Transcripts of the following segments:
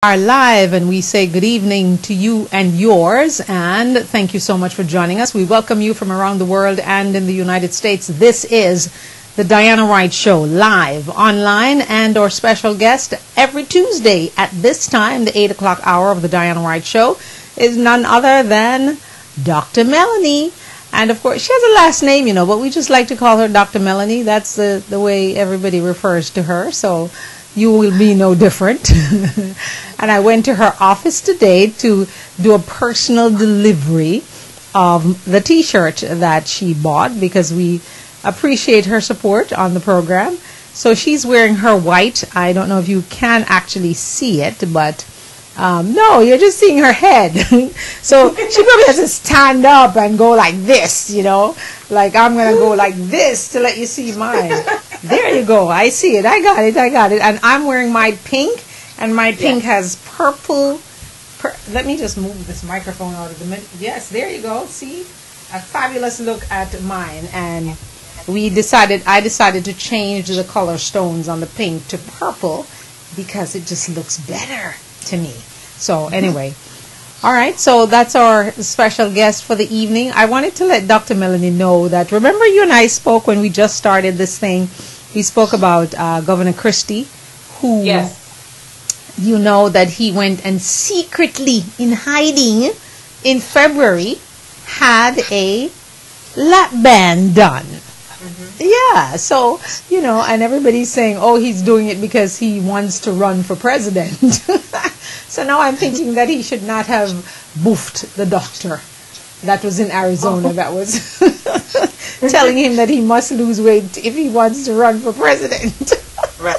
Are live, and we say good evening to you and yours, and thank you so much for joining us. We welcome you from around the world and in the United States. This is the Diana Wright Show, live, online, and our special guest every Tuesday at this time, the 8 o'clock hour of the Diana Wright Show, is none other than Dr. Melanie. And of course, she has a last name, but we just like to call her Dr. Melanie. That's the way everybody refers to her, so you will be no different. And I went to her office today to do a personal delivery of the T-shirt that she bought because we appreciate her support on the program. So she's wearing her white. I don't know if you can actually see it, but no, you're just seeing her head. So she probably has to stand up and go like this, like I'm going to go like this to let you see mine. There you go. I see it. I got it. And I'm wearing my pink, and my pink has purple. Let me just move this microphone out of the middle. Yes, there you go. See? A fabulous look at mine. And I decided to change the color stones on the pink to purple because it just looks better to me. So anyway, all right, so that's our special guest for the evening. I wanted to let Dr. Melanie know that, remember you and I spoke when we just started this thing, we spoke about Governor Christie, who, yes, you know that he went and secretly, in hiding, in February, had a lap band done. Yeah, so, and everybody's saying, oh, he's doing it because he wants to run for president. So now I'm thinking that he should not have boofed the doctor that was in Arizona that was telling him that he must lose weight if he wants to run for president. Right.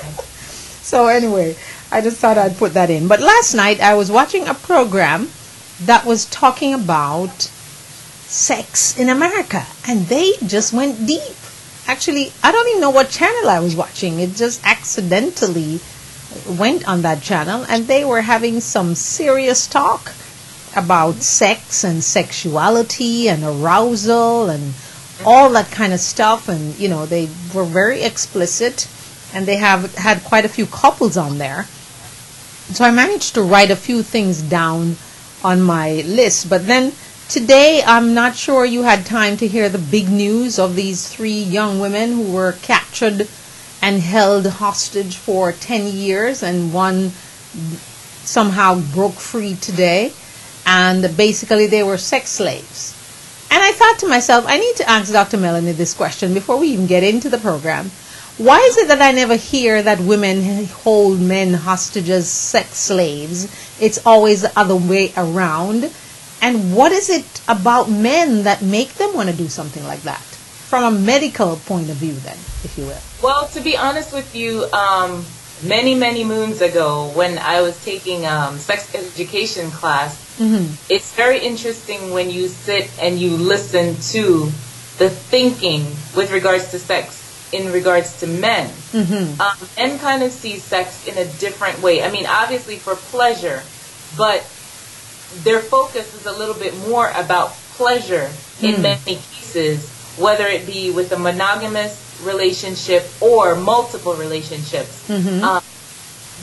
So anyway, I just thought I'd put that in. But last night I was watching a program that was talking about sex in America, and they just went deep. Actually, I don't even know what channel I was watching. It just accidentally went on that channel, and they were having some serious talk about sex and sexuality and arousal and all that kind of stuff. And, they were very explicit, and they have had quite a few couples on there. So I managed to write a few things down on my list, but then today, I'm not sure you had time to hear the big news of these 3 young women who were captured and held hostage for 10 years, and one somehow broke free today, and basically they were sex slaves. And I thought to myself, I need to ask Dr. Melanie this question before we even get into the program. Why is it that I never hear that women hold men hostage as sex slaves? It's always the other way around. And what is it about men that make them want to do something like that? From a medical point of view, then, if you will. Well, to be honest with you, many, many moons ago, when I was taking sex education class, it's very interesting when you sit and you listen to the thinking with regards to sex in regards to men. Men kind of see sex in a different way. I mean, obviously for pleasure, but their focus is a little bit more about pleasure in many cases, whether it be with a monogamous relationship or multiple relationships.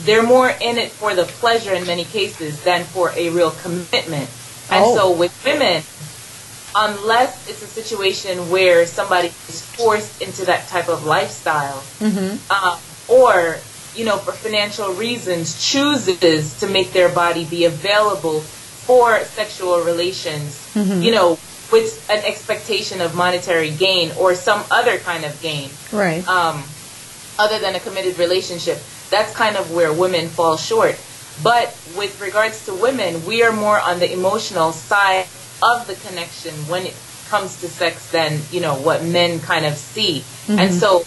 They're more in it for the pleasure in many cases than for a real commitment. And so with women, unless it's a situation where somebody is forced into that type of lifestyle, or for financial reasons chooses to make their body be available for sexual relations, with an expectation of monetary gain or some other kind of gain, right? Other than a committed relationship, that's kind of where women fall short. But with regards to women, we are more on the emotional side of the connection when it comes to sex than, what men kind of see. And so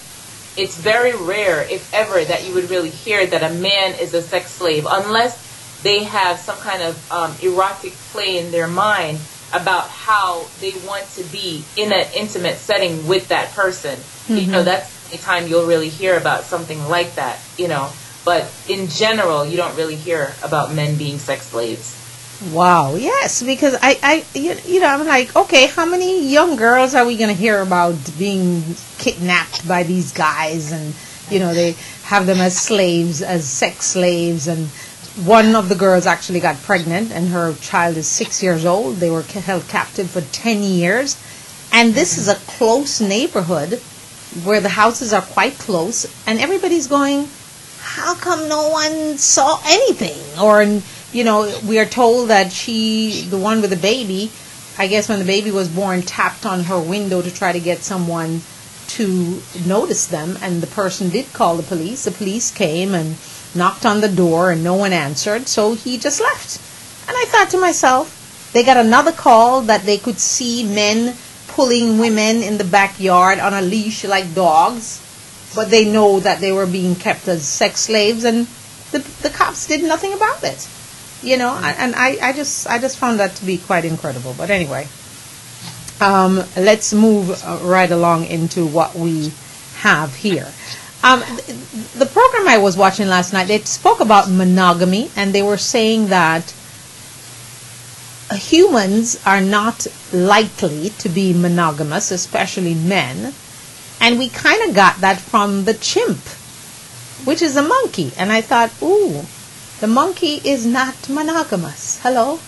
it's very rare, if ever, that you would really hear that a man is a sex slave, unless they have some kind of erotic play in their mind about how they want to be in an intimate setting with that person. That's the time you'll really hear about something like that, But in general, you don't really hear about men being sex slaves. Wow, yes, because I'm like, okay, how many young girls are we going to hear about being kidnapped by these guys, and they have them as slaves, as sex slaves, and one of the girls actually got pregnant, and her child is 6 years old. They were held captive for 10 years. And this is a close neighborhood where the houses are quite close, and everybody's going, how come no one saw anything? Or, you know, we are told that the one with the baby, I guess when the baby was born, tapped on her window to try to get someone to notice them, and the person did call the police. The police came and knocked on the door, and no one answered, so he just left. And I thought to myself, they got another call that they could see men pulling women in the backyard on a leash like dogs, but they know that they were being kept as sex slaves, and the cops did nothing about it. You know, and I just found that to be quite incredible. But anyway, let's move right along into what we have here. The program I was watching last night, they spoke about monogamy, and they were saying that humans are not likely to be monogamous, especially men. And we kind of got that from the chimp, which is a monkey. And I thought, ooh, the monkey is not monogamous. Hello?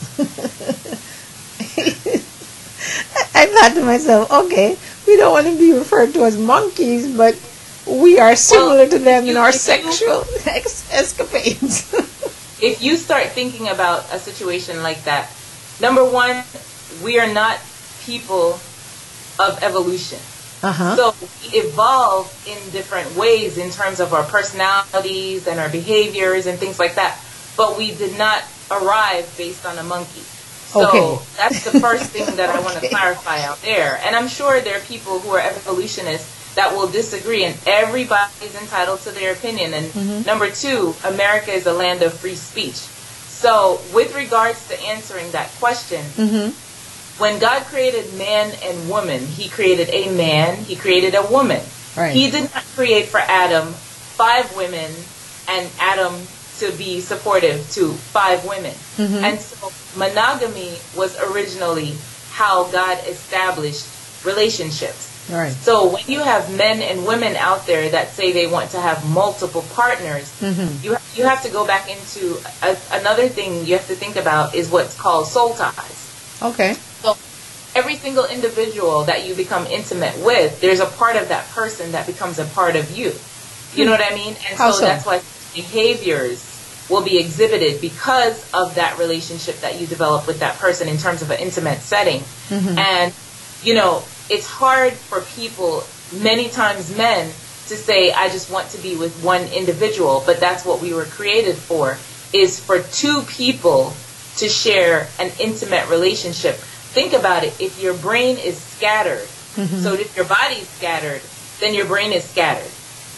I thought to myself, okay, we don't want to be referred to as monkeys, but we are similar to them in our sexual escapades. If you start thinking about a situation like that, number one, we are not people of evolution. So we evolve in different ways in terms of our personalities and our behaviors and things like that. But we did not arrive based on a monkey. So that's the first thing that I want to clarify out there. And I'm sure there are people who are evolutionists that will disagree, and everybody's entitled to their opinion. And number two, America is a land of free speech. So with regards to answering that question, when God created man and woman, he created a man, he created a woman. Right. He did not create for Adam 5 women and Adam to be supportive to 5 women. And so monogamy was originally how God established relationships. Right. So when you have men and women out there that say they want to have multiple partners, you have to go back into another thing you have to think about is what's called soul ties. Okay. So every single individual that you become intimate with, there's a part of that person that becomes a part of you. You know what I mean? And so that's why behaviors will be exhibited because of that relationship that you develop with that person in terms of an intimate setting. And, you know, it's hard for people, many times men, to say, I just want to be with one individual, but that's what we were created for, is for 2 people to share an intimate relationship. Think about it. If your brain is scattered, so if your body's scattered, then your brain is scattered.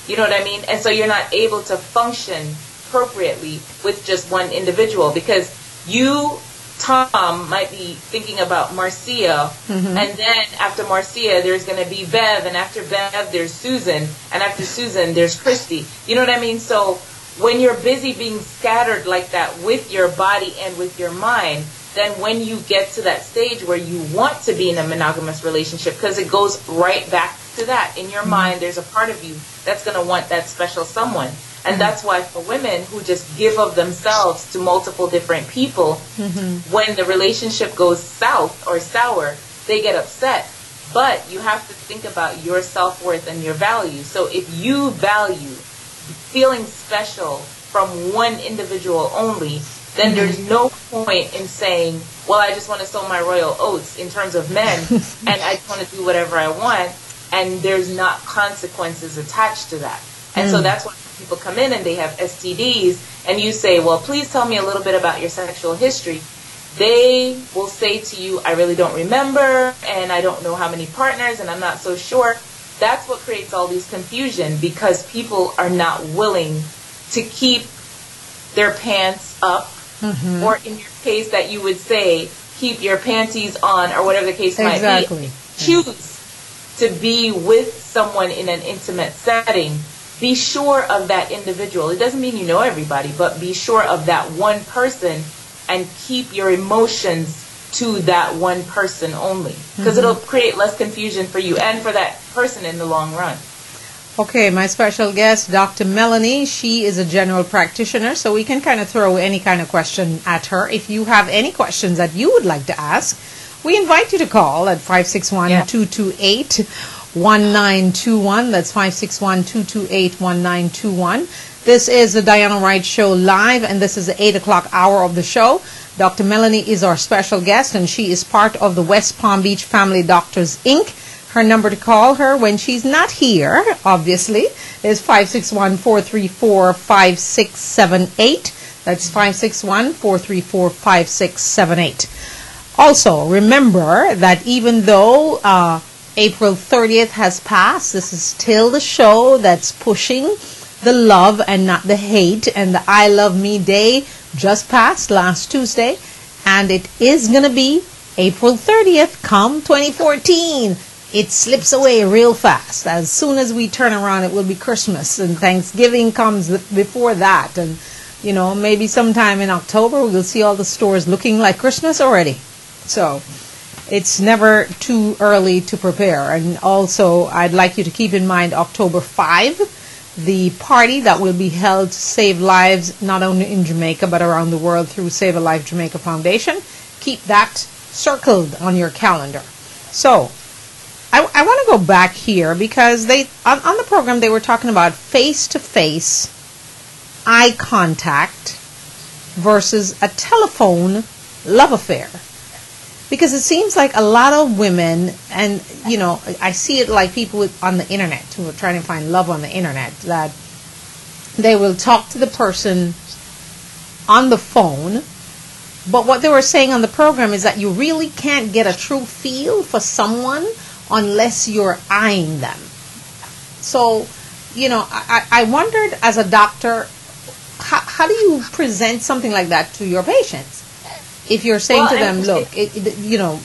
You know what I mean? And so you're not able to function appropriately with just one individual, because you, Tom, might be thinking about Marcia, and then after Marcia there's going to be Bev, and after Bev there's Susan, and after Susan there's Christy. You know what I mean? So when you're busy being scattered like that with your body and with your mind, then when you get to that stage where you want to be in a monogamous relationship, because it goes right back to that, in your mind there's a part of you that's going to want that special someone. And that's why for women who just give of themselves to multiple different people, when the relationship goes south or sour, they get upset. But you have to think about your self-worth and your value. So if you value feeling special from one individual only, then there's no point in saying, well, I just want to sow my royal oats in terms of men, and I just want to do whatever I want, and there's not consequences attached to that. And so that's why people come in and they have STDs, and you say, well, please tell me a little bit about your sexual history. They will say to you, I really don't remember, and I don't know how many partners, and I'm not so sure. That's what creates all these confusion, because people are not willing to keep their pants up, or in your case that you would say, keep your panties on, or whatever the case might be. Choose to be with someone in an intimate setting. Be sure of that individual. It doesn't mean you know everybody, but be sure of that one person and keep your emotions to that one person only, because it'll create less confusion for you and for that person in the long run. Okay, my special guest, Dr. Melanie, she is a general practitioner, so we can kind of throw any kind of question at her. If you have any questions that you would like to ask, we invite you to call at 561-228-1921. That's 561-228-1921. This is the Diana Wright Show live, and this is the 8 o'clock hour of the show. Dr. Melanie is our special guest, and she is part of the West Palm Beach Family Doctors, Inc. Her number to call her when she's not here, obviously, is 561-434-5678. That's 561-434-5678. Also, remember that even though April 30th has passed, this is still the show that's pushing the love and not the hate. And the I Love Me Day just passed last Tuesday. And it is going to be April 30th come 2014. It slips away real fast. As soon as we turn around, it will be Christmas. And Thanksgiving comes before that. And, you know, maybe sometime in October, we'll see all the stores looking like Christmas already. So it's never too early to prepare. And also, I'd like you to keep in mind October 5, the party that will be held to save lives not only in Jamaica but around the world through Save a Life Jamaica Foundation. Keep that circled on your calendar. So I want to go back here because they on the program they were talking about face-to-face eye contact versus a telephone love affair. Because it seems like a lot of women, and, you know, I see it like people on the internet who are trying to find love on the internet, that they will talk to the person on the phone, but what they were saying on the program is that you really can't get a true feel for someone unless you're eyeing them. So, you know, I wondered as a doctor, how do you present something like that to your patients? If you're saying to them, look, you know,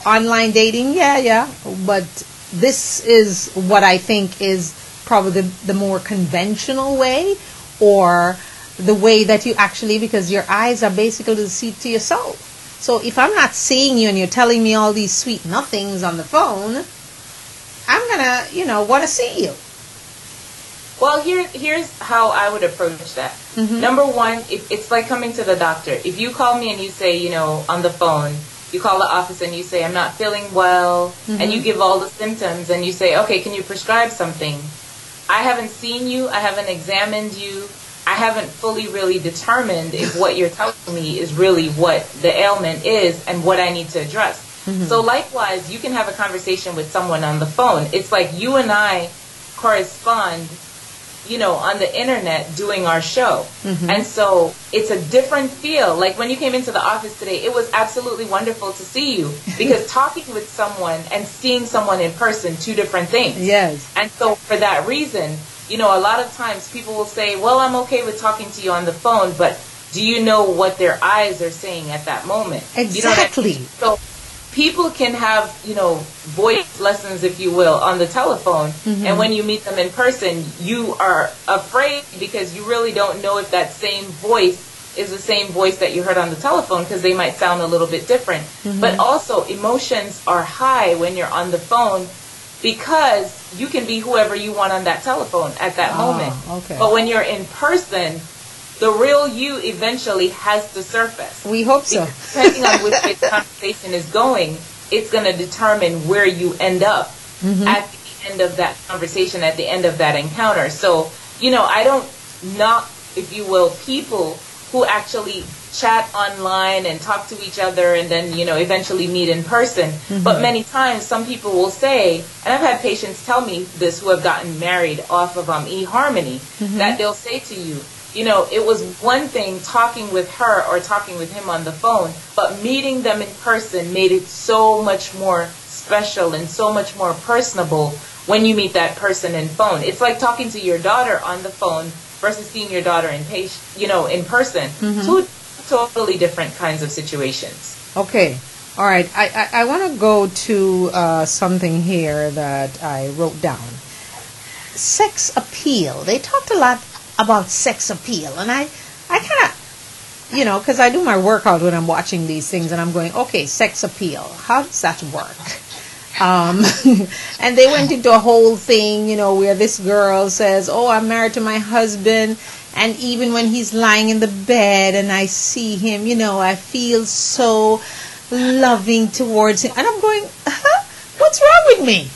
online dating, yeah, but this is what I think is probably the more conventional way, or the way that you actually, because your eyes are basically the seat to your soul. So if I'm not seeing you and you're telling me all these sweet nothings on the phone, I'm gonna, you know, want to see you. Well, here's how I would approach that. Mm-hmm. Number one, it's like coming to the doctor. If you call me and you say, you know, on the phone, you call the office and you say, I'm not feeling well, mm-hmm. and you give all the symptoms and you say, okay, can you prescribe something? I haven't seen you, I haven't examined you, I haven't fully really determined if what you're telling me is really what the ailment is and what I need to address. Mm-hmm. So likewise, you can have a conversation with someone on the phone. It's like you and I correspond, you know, on the internet doing our show. Mm-hmm. And so it's a different feel. Like when you came into the office today, it was absolutely wonderful to see you, because talking with someone and seeing someone in person, two different things. Yes. And so for that reason, you know, a lot of times people will say, well, I'm okay with talking to you on the phone, but do you know what their eyes are saying at that moment? Exactly. You know what I mean? So people can have, you know, voice lessons, if you will, on the telephone. Mm-hmm. And when you meet them in person, you are afraid because you really don't know if that same voice is the same voice that you heard on the telephone, because they might sound a little bit different. Mm-hmm. But also, emotions are high when you're on the phone, because you can be whoever you want on that telephone at that moment. Okay. But when you're in person, the real you eventually has to surface. We hope so. Depending on which way the conversation is going, it's going to determine where you end up mm-hmm. at the end of that conversation, at the end of that encounter. So, you know, I don't knock, if you will, people who actually chat online and talk to each other and then, you know, eventually meet in person. Mm-hmm. But many times some people will say, and I've had patients tell me this who have gotten married off of eHarmony, mm-hmm. that they'll say to you, you know, it was one thing talking with her or talking with him on the phone, but meeting them in person made it so much more special and so much more personable when you meet that person in phone. It's like talking to your daughter on the phone versus seeing your daughter in person. Mm-hmm. Two totally different kinds of situations. Okay. All right. I want to go to something here that I wrote down. Sex appeal. They talked a lot about sex appeal, and I kind of, you know, because I do my workout when I'm watching these things, and I'm going, okay, sex appeal, how does that work? And they went into a whole thing, where this girl says, "Oh, I'm married to my husband, and even when he's lying in the bed and I see him, I feel so loving towards him." And I'm going, what's wrong with me?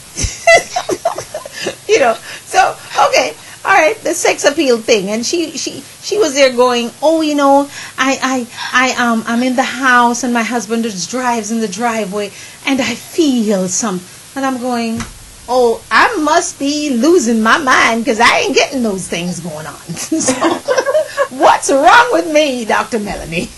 So, okay. All right, the sex appeal thing, and she was there going, "Oh, I'm in the house and my husband just drives in the driveway and I feel some," and I'm going, "Oh, I must be losing my mind because I ain't getting those things going on." So, what's wrong with me, Dr. Melanie?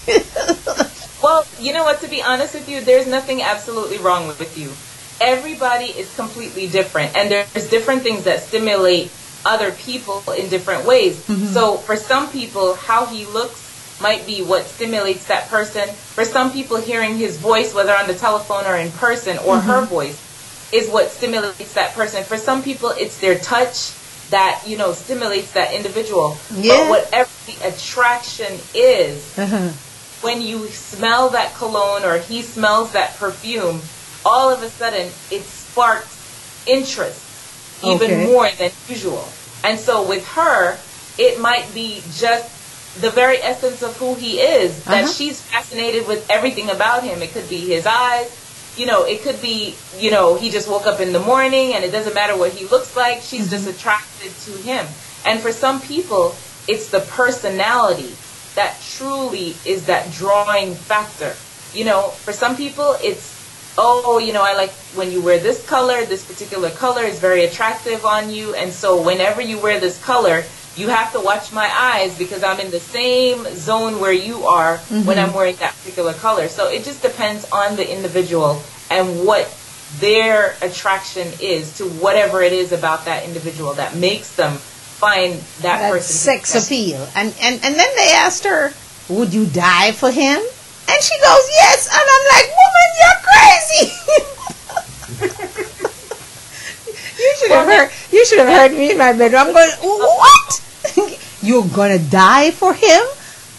Well, you know what? To be honest with you, there's nothing absolutely wrong with you. Everybody is completely different, and there's different things that stimulate other people in different ways. Mm-hmm. So for some people, how he looks might be what stimulates that person. For some people, hearing his voice, whether on the telephone or in person, or her voice, is what stimulates that person. For some people, it's their touch that, stimulates that individual. Yeah. But whatever the attraction is, when you smell that cologne or he smells that perfume, all of a sudden it sparks interest even more than usual. And so with her, it might be just the very essence of who he is, that she's fascinated with everything about him. It could be his eyes, it could be, he just woke up in the morning and it doesn't matter what he looks like, she's just attracted to him. And for some people, it's the personality that truly is that drawing factor. For some people, it's, "Oh, I like when you wear this color, this particular color is very attractive on you, and so whenever you wear this color, you have to watch my eyes because I'm in the same zone where you are when I'm wearing that particular color." So it just depends on the individual and what their attraction is to whatever it is about that individual that makes them find that person. Sex appeal. And then they asked her, "Would you die for him?" And she goes, "Yes." And I'm like, "Woman, you're crazy." You should have heard me in my bedroom. I'm going, "What? You're gonna die for him?"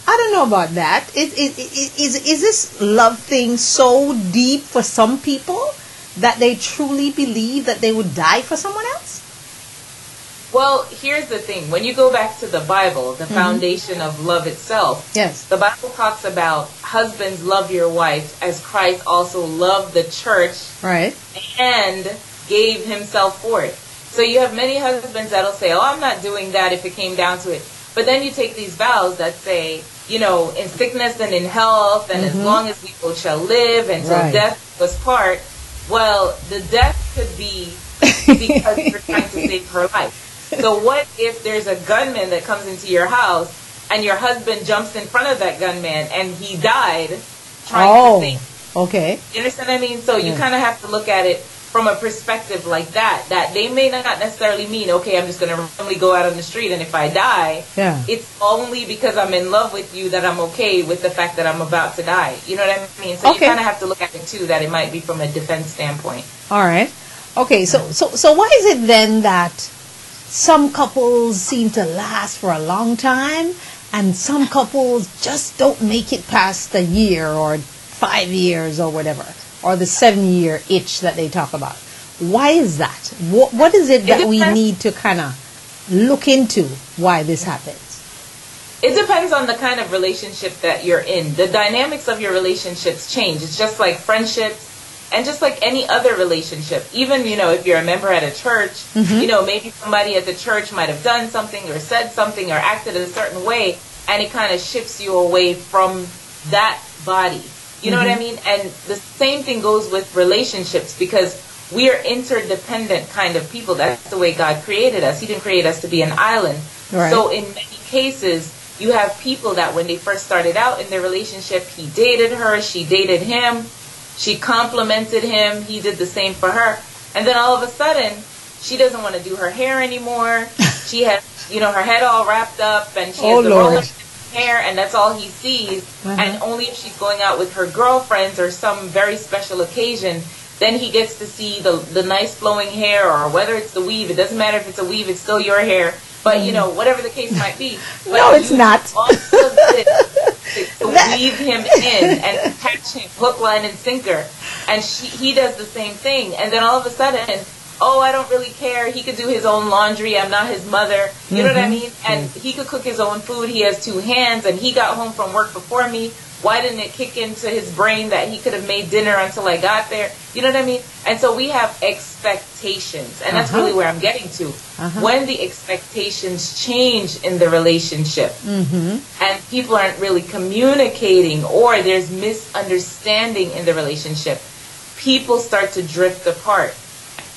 I don't know about that. Is this love thing so deep for some people that they truly believe that they would die for someone else? Well, here's the thing. When you go back to the Bible, the foundation of love itself, yes, the Bible talks about husbands, love your wife as Christ also loved the church, right, and gave himself for it. So you have many husbands that'll say, "Oh, I'm not doing that if it came down to it." But then you take these vows that say, in sickness and in health, and as long as we both shall live until death us part. Well, the death could be because you're trying to save her life. So what if there's a gunman that comes into your house and your husband jumps in front of that gunman and he died trying to save? Okay. You understand what I mean? So you kind of have to look at it from a perspective like that they may not necessarily mean, okay, I'm just going to randomly go out on the street and if I die, it's only because I'm in love with you that I'm okay with the fact that I'm about to die. You know what I mean? So you kind of have to look at it too, that it might be from a defense standpoint. All right. Okay, so why is it then that some couples seem to last for a long time and some couples just don't make it past a year or 5 years or whatever, or the 7-year itch that they talk about? Why is that? What is it that we need to kind of look into why this happens? It depends on the kind of relationship that you're in. The dynamics of your relationships change. It's just like friendships and just like any other relationship. Even, if you're a member at a church, maybe somebody at the church might have done something or said something or acted a certain way, and it kind of shifts you away from that body. You know what I mean? And the same thing goes with relationships, because we are interdependent kind of people. That's the way God created us. He didn't create us to be an island. Right. So in many cases, you have people that when they first started out in their relationship, he dated her, she dated him, she complimented him, he did the same for her. And then all of a sudden, she doesn't want to do her hair anymore. She has, her head all wrapped up, and she has the roller hair, and that's all he sees. And only if she's going out with her girlfriends or some very special occasion, then he gets to see the nice flowing hair, or whether it's the weave. It doesn't matter if it's a weave, it's still your hair. But, whatever the case might be. But no, it's not. Also did to weave him in and attach him hook, line, and sinker. and he does the same thing. And then all of a sudden, oh, I don't really care. He could do his own laundry. I'm not his mother. You know what I mean? And he could cook his own food. He has 2 hands, and he got home from work before me. Why didn't it kick into his brain that he could have made dinner until I got there? You know what I mean? And so we have expectations, and that's really where I'm getting to. When the expectations change in the relationship, and people aren't really communicating, or there's misunderstanding in the relationship, people start to drift apart.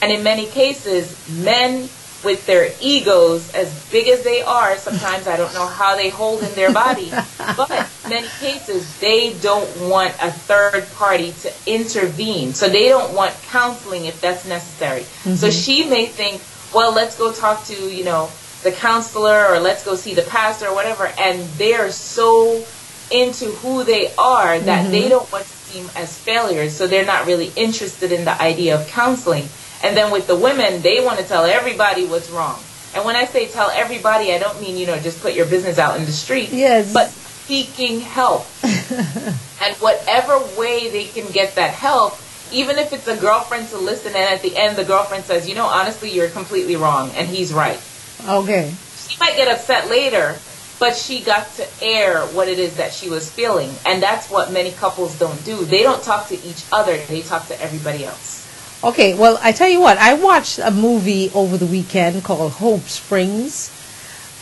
And in many cases, men with their egos as big as they are, sometimes I don't know how they hold in their body, but in many cases, they don't want a third party to intervene. So they don't want counseling if that's necessary. So she may think, well, let's go talk to, the counselor, or let's go see the pastor or whatever, and they're so into who they are that they don't want to seem as failures, so they're not really interested in the idea of counseling. And then with the women, they want to tell everybody what's wrong. And when I say tell everybody, I don't mean, just put your business out in the street. Yes. But seeking help. And whatever way they can get that help, even if it's a girlfriend to listen, and at the end the girlfriend says, honestly, you're completely wrong, and he's right. Okay. She might get upset later, but she got to air what it is that she was feeling. And that's what many couples don't do. They don't talk to each other. They talk to everybody else. Okay, well, I tell you what, I watched a movie over the weekend called Hope Springs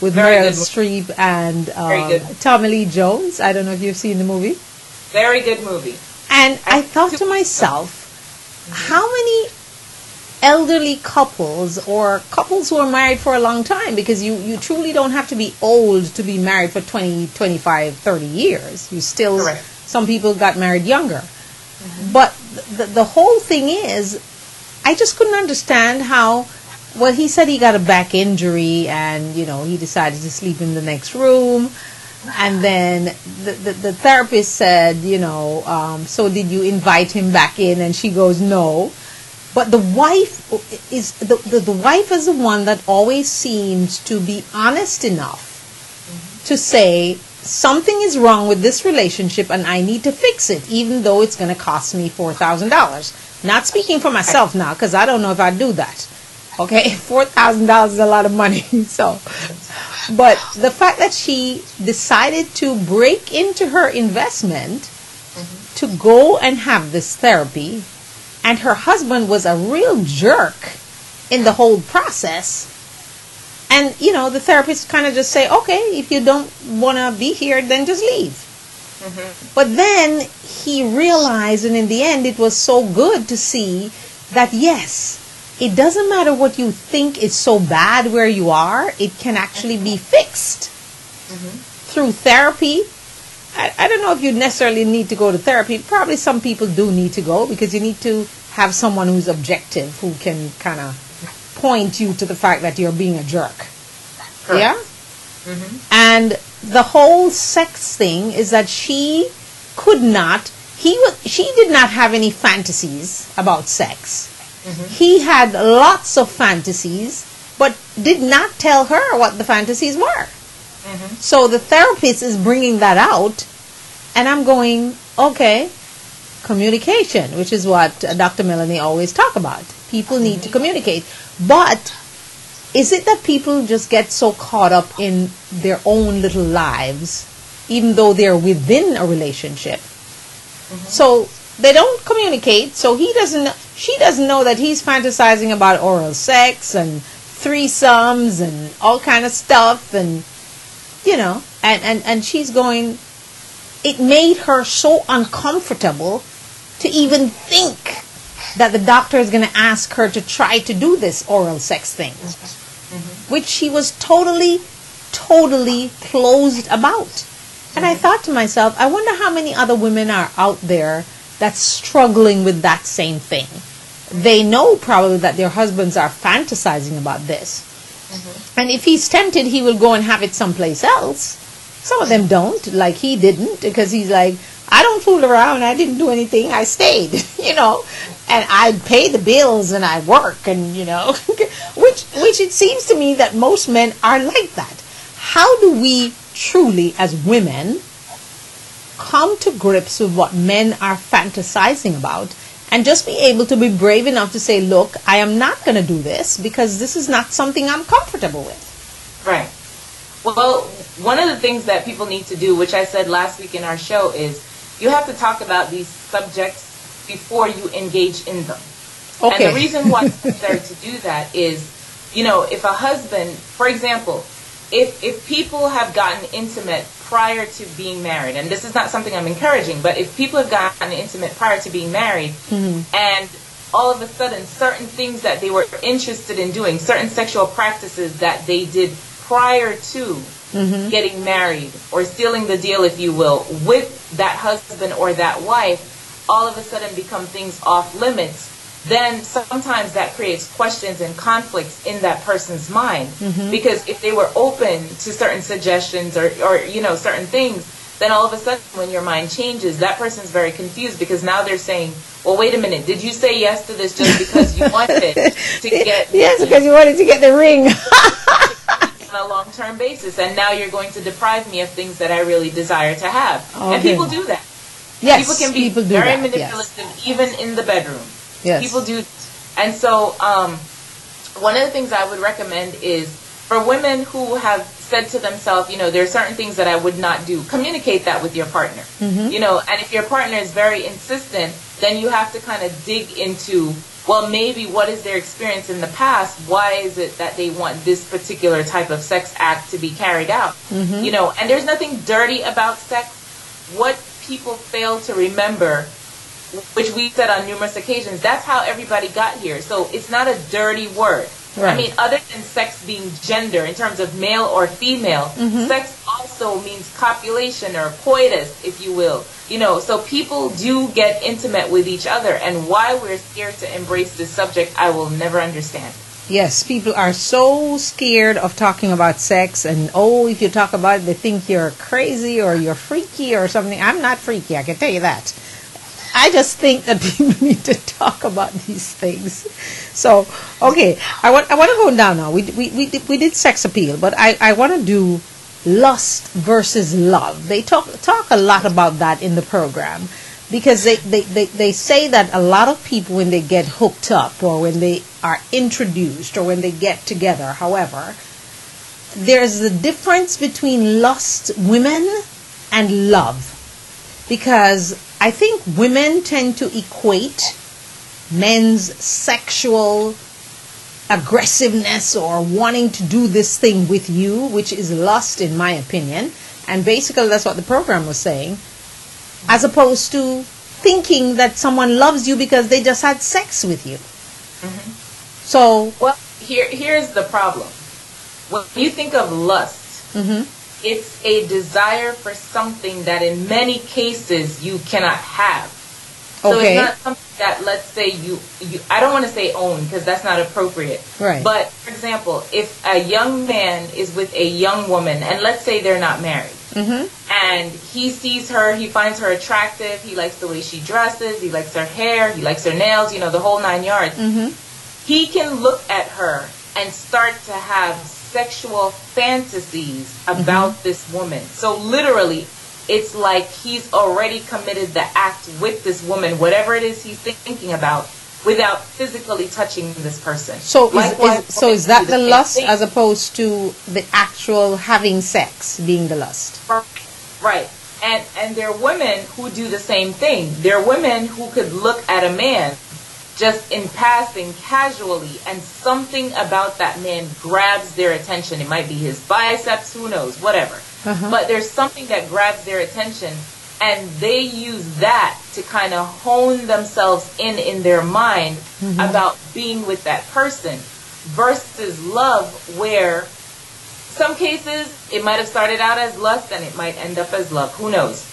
with Meryl Streep and Tommy Lee Jones. I don't know if you've seen the movie. Very good movie. And I thought to myself, how many elderly couples or couples who are married for a long time, because you truly don't have to be old to be married for 20, 25, 30 years. You still, correct. Some people got married younger. But the whole thing is, I just couldn't understand how, well, he said he got a back injury and, he decided to sleep in the next room. And then the therapist said, so did you invite him back in? And she goes, no. But the wife is the wife is the one that always seems to be honest enough to say, something is wrong with this relationship and I need to fix it, even though it's going to cost me $4,000. Not speaking for myself now, because I don't know if I'd do that. Okay, $4,000 is a lot of money. So, but the fact that she decided to break into her investment to go and have this therapy, and her husband was a real jerk in the whole process. And, the therapist kind of just say, okay, if you don't want to be here, then just leave. But then he realized, and in the end, it was so good to see that, yes, it doesn't matter what you think is so bad where you are, it can actually be fixed through therapy. I don't know if you necessarily need to go to therapy. Probably some people do need to go, because you need to have someone who's objective, who can kind of point you to the fact that you're being a jerk. Correct. Yeah? And the whole sex thing is that she did not have any fantasies about sex. He had lots of fantasies, but did not tell her what the fantasies were. So the therapist is bringing that out, and I'm going, okay, communication, which is what Dr. Melanie always talk about. People need to communicate. But is it that people just get so caught up in their own little lives, even though they're within a relationship? So they don't communicate, so she doesn't know that he's fantasizing about oral sex and threesomes and all kind of stuff, and and she's going, it made her so uncomfortable to even think that the doctor is going to ask her to try to do this oral sex thing, which she was totally closed about. And I thought to myself, I wonder how many other women are out there that's struggling with that same thing. They know probably that their husbands are fantasizing about this. And if he's tempted, he will go and have it someplace else. Some of them don't, like he didn't, because he's like, I don't fool around, I didn't do anything, I stayed, and I pay the bills and I work, and, which it seems to me that most men are like that. How do we truly, as women, come to grips with what men are fantasizing about And just be able to be brave enough to say, look, I am not going to do this because this is not something I'm comfortable with. Right. Well, one of the things that people need to do, which I said last week in our show, is you have to talk about these subjects before you engage in them. Okay. And the reason why it's necessary to do that is, you know, if a husband, for example, if people have gotten intimate prior to being married, and this is not something I'm encouraging, but if people have gotten intimate prior to being married, and all of a sudden certain things that they were interested in doing, certain sexual practices that they did prior to getting married or sealing the deal, if you will, with that husband or that wife, all of a sudden become things off limits, then sometimes that creates questions and conflicts in that person's mind. Because if they were open to certain suggestions or you know, certain things, then all of a sudden when your mind changes, that person's very confused because now they're saying, well, wait a minute, did you say yes to this just because you wanted to get... Yes, because you wanted to get the ring. On a long-term basis, and now you're going to deprive me of things that I really desire to have. Okay. And people do that. Yes, people can be very manipulative, even in the bedroom. Yes. People do. And so one of the things I would recommend is for women who have said to themselves, you know, there are certain things that I would not do, communicate that with your partner. You know, and if your partner is very insistent, then you have to kind of dig into, well, maybe what is their experience in the past? Why is it that they want this particular type of sex act to be carried out? You know, and there's nothing dirty about sex. What people fail to remember, which we said on numerous occasions, that's how everybody got here. So it's not a dirty word. Right. I mean, other than sex being gender in terms of male or female, sex also means copulation or coitus, if you will. You know, so people do get intimate with each other, and why we're scared to embrace this subject, I will never understand. Yes, people are so scared of talking about sex, and if you talk about it, they think you're crazy or you're freaky or something. I'm not freaky, I can tell you that. I just think that people need to talk about these things. So, okay, I want to go down now. We did sex appeal, but I want to do lust versus love. They talk a lot about that in the program, because they say that a lot of people, when they get hooked up or when they are introduced or when they get together, however, there's a difference between lust women and love. Because I think women tend to equate men's sexual aggressiveness or wanting to do this thing with you, which is lust in my opinion, and basically that's what the program was saying, as opposed to thinking that someone loves you because they just had sex with you. So, well, here's the problem. When you think of lust, it's a desire for something that in many cases you cannot have. So okay. It's not something that, let's say, you I don't want to say own, because that's not appropriate. Right. But, for example, if a young man is with a young woman, and let's say they're not married, and he sees her, he finds her attractive, he likes the way she dresses, he likes her hair, he likes her nails, you know, the whole 9 yards, he can look at her and start to have sexual fantasies about this woman. So literally, it's like he's already committed the act with this woman, whatever it is he's thinking about, without physically touching this person. So is that the lust as opposed to the actual having sex being the lust? Right. And there are women who do the same thing. There are women who could look at a man just in passing, casually, and something about that man grabs their attention. It might be his biceps, who knows, whatever. But there's something that grabs their attention, and they use that to kind of hone themselves in their mind about being with that person, versus love, where some cases it might have started out as lust and it might end up as love. Who knows?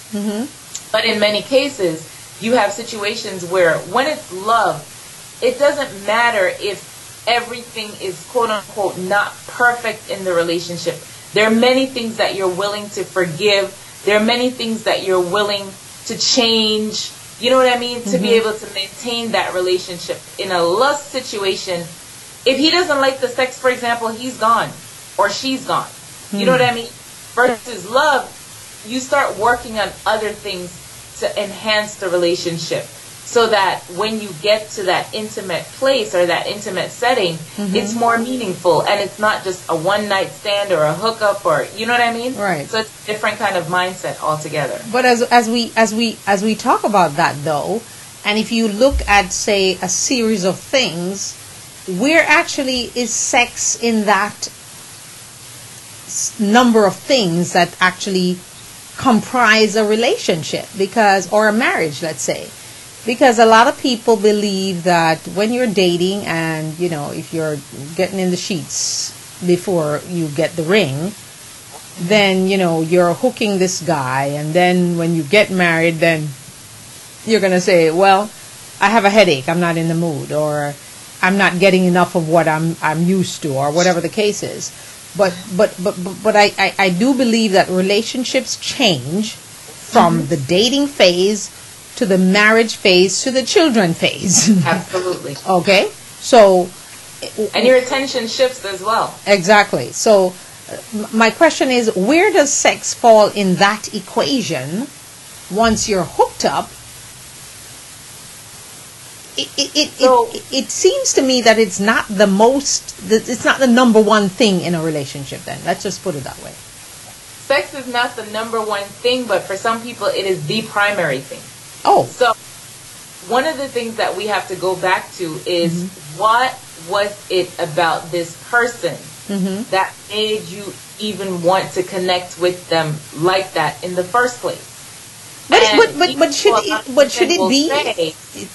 But in many cases, you have situations where when it's love, it doesn't matter if everything is quote-unquote not perfect in the relationship. There are many things that you're willing to forgive. There are many things that you're willing to change. You know what I mean? To be able to maintain that relationship. In a lust situation, if he doesn't like the sex, for example, he's gone or she's gone. You know what I mean? Versus love, you start working on other things to enhance the relationship. so that when you get to that intimate place or that intimate setting, it's more meaningful, and it's not just a one night stand or a hookup, or you know what I mean? Right. So it's a different kind of mindset altogether. But as we talk about that though, and if you look at, say, a series of things, where actually is sex in that number of things that actually comprise a relationship, because, or a marriage, let's say? Because a lot of people believe that when you're dating, and if you're getting in the sheets before you get the ring, then you're hooking this guy, and then when you get married, then you're going to say, well, I have a headache, I'm not in the mood, or I'm not getting enough of what I'm used to, or whatever the case is. But I do believe that relationships change from the dating phase to the marriage phase to the children phase. Absolutely. Okay? So... And your attention shifts as well. Exactly. So my question is, where does sex fall in that equation once you're hooked up? It seems to me that it's not it's not the number one thing in a relationship then. Let's just put it that way. Sex is not the number one thing, but for some people it is the primary thing. Oh. So one of the things that we have to go back to is what was it about this person that made you even want to connect with them like that in the first place? But should it be?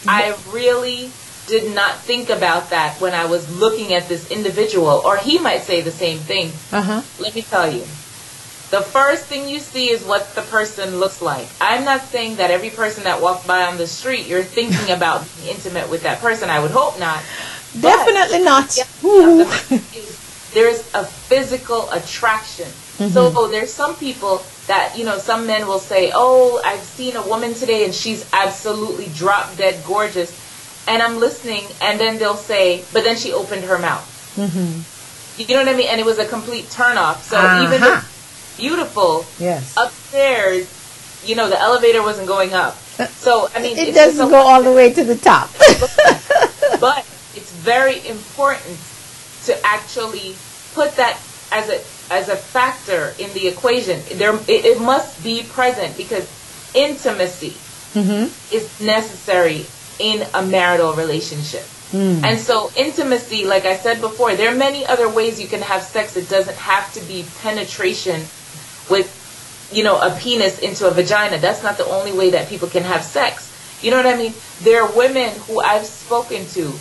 I really did not think about that when I was looking at this individual, or he might say the same thing. Let me tell you. The first thing you see is what the person looks like. I'm not saying that every person that walks by on the street, you're thinking about being intimate with that person. I would hope not. Definitely not. There's a physical attraction. So there's some people that, some men will say, oh, I've seen a woman today and she's absolutely drop dead gorgeous. And I'm listening, and then they'll say, but then she opened her mouth. You know what I mean? And it was a complete turn off. So even though beautiful, upstairs, the elevator wasn't going up. So, I mean, it doesn't go all the way to the top. But it's very important to actually put that as a factor in the equation. It must be present, because intimacy is necessary in a marital relationship. And so intimacy, like I said before, there are many other ways you can have sex. It doesn't have to be penetration with, a penis into a vagina. That's not the only way that people can have sex. You know what I mean? There are women who I've spoken to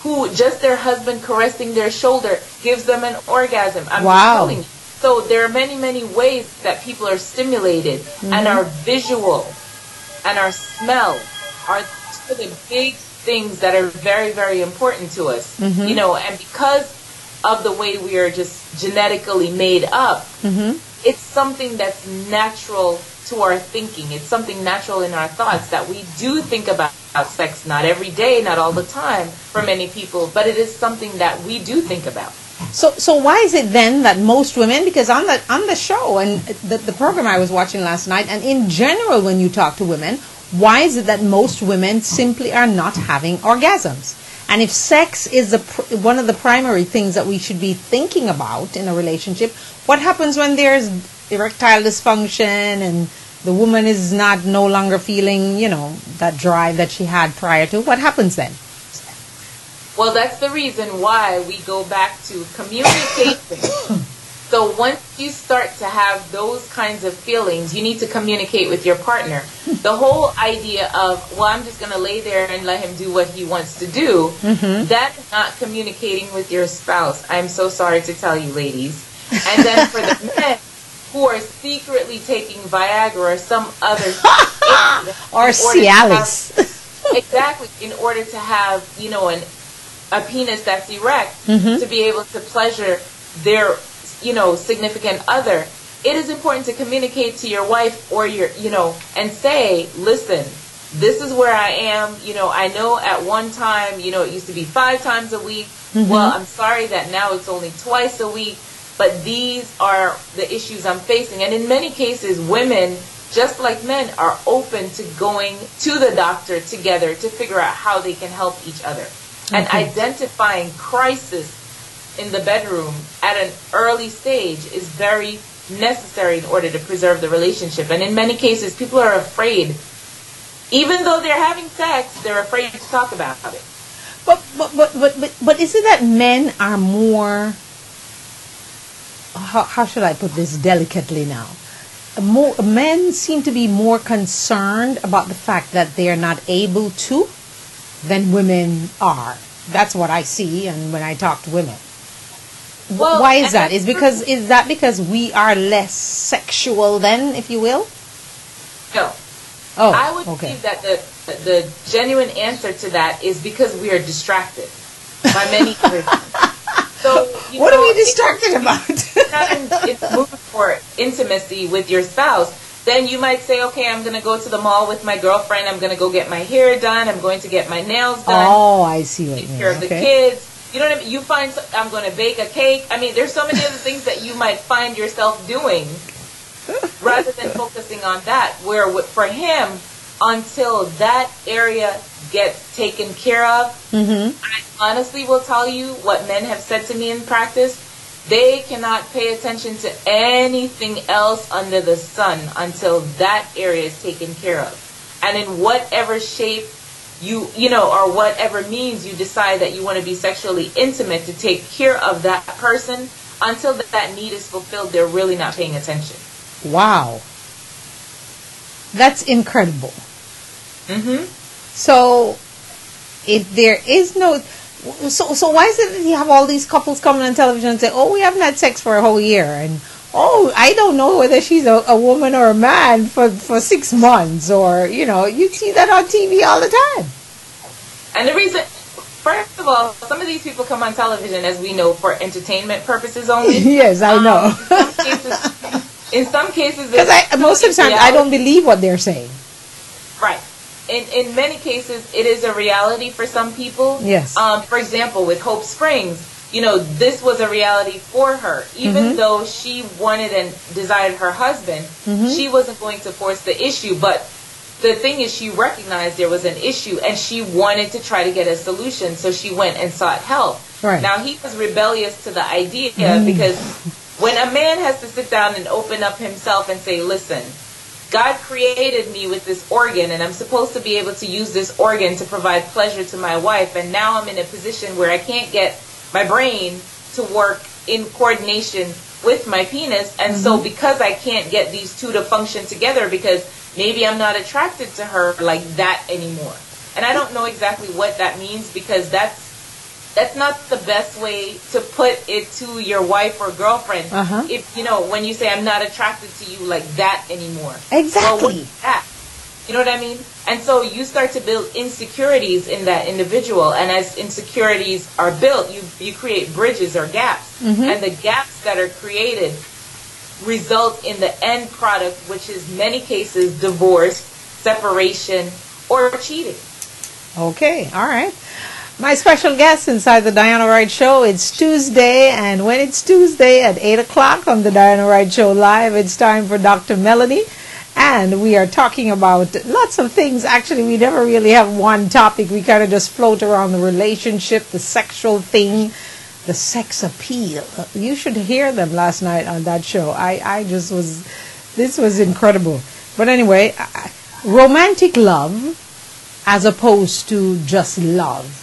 who just their husband caressing their shoulder gives them an orgasm. I'm just telling you. So there are many, many ways that people are stimulated, and our visual and our smell are two of the big things that are very, very important to us. And because of the way we are just genetically made up, it's something that's natural to our thinking. It's something natural in our thoughts that we do think about sex, not every day, not all the time for many people, but it is something that we do think about. So why is it then that most women, because on the show and the program I was watching last night, and in general when you talk to women, why is it that most women simply are not having orgasms? And if sex is one of the primary things that we should be thinking about in a relationship, what happens when there's erectile dysfunction and the woman is no longer feeling, that drive that she had prior to? What happens then? Well, that's the reason why we go back to communication. So once you start to have those kinds of feelings, you need to communicate with your partner. The whole idea of, well, I'm just going to lay there and let him do what he wants to do, that's not communicating with your spouse. I'm so sorry to tell you, ladies. And then for the men who are secretly taking Viagra or some other or Cialis. Exactly, in order to have, a penis that's erect, to be able to pleasure their significant other, it is important to communicate to your wife or your, and say, listen, this is where I am. I know at one time, it used to be 5 times a week. Well, I'm sorry that now it's only twice a week, but these are the issues I'm facing. And in many cases, women just like men, are open to going to the doctor together to figure out how they can help each other. And identifying crisis in the bedroom at an early stage is very necessary in order to preserve the relationship. And in many cases, people are afraid. Even though they're having sex, they're afraid to talk about it. But is it that men are more, how should I put this delicately now? Men seem to be more concerned about the fact that they are not able to than women are. That's what I see, and when I talk to women. Well, why is that? Is that because we are less sexual then, if you will? No. Oh, I would believe that the genuine answer to that is because we are distracted by many reasons. So, what are we distracted about? It's moving for intimacy with your spouse. Then you might say, okay, I'm going to go to the mall with my girlfriend. I'm going to go get my hair done. I'm going to get my nails done. Oh, I see what you mean. Take care of the kids. You know what I mean? You find, I'm going to bake a cake. I mean, there's so many other things that you might find yourself doing rather than focusing on that. Where for him, until that area gets taken care of, I honestly will tell you what men have said to me in practice. They cannot pay attention to anything else under the sun until that area is taken care of. And in whatever shape you know, or whatever means you decide that you want to be sexually intimate to take care of that person, until that need is fulfilled, they're really not paying attention. Wow. That's incredible. So, if there is no... So why is it that you have all these couples coming on television and say, oh, we haven't had sex for a whole year, and oh, I don't know whether she's a woman or a man for 6 months, or, you know, you see that on TV all the time. And the reason, first of all, some of these people come on television, as we know, for entertainment purposes only. Yes, I know. In some cases, because most of the time I don't believe what they're saying. Right. In many cases, it is a reality for some people. Yes. For example, with Hope Springs, you know, this was a reality for her. Even though she wanted and desired her husband, she wasn't going to force the issue. But the thing is, she recognized there was an issue, and she wanted to try to get a solution, so she went and sought help. Right. Now, he was rebellious to the idea because when a man has to sit down and open up himself and say, listen, God created me with this organ, and I'm supposed to be able to use this organ to provide pleasure to my wife, and now I'm in a position where I can't get my brain to work in coordination with my penis, and so because I can't get these two to function together, because maybe I'm not attracted to her like that anymore. And I don't know exactly what that means, because that's not the best way to put it to your wife or girlfriend. If, you know, when you say, I'm not attracted to you like that anymore. Exactly. Well, what's that? You know what I mean? And so you start to build insecurities in that individual. And as insecurities are built, you create bridges or gaps. And the gaps that are created result in the end product, which is many cases divorce, separation, or cheating. Okay, all right. My special guest inside the Diana Wright Show, it's Tuesday, and when it's Tuesday at 8 o'clock on the Diana Wright Show Live, it's time for Dr. Melanie, and we are talking about lots of things. Actually, we never really have one topic. We kind of just float around the relationship, the sexual thing, the sex appeal. You should hear them last night on that show. This was incredible. But anyway, romantic love as opposed to just love.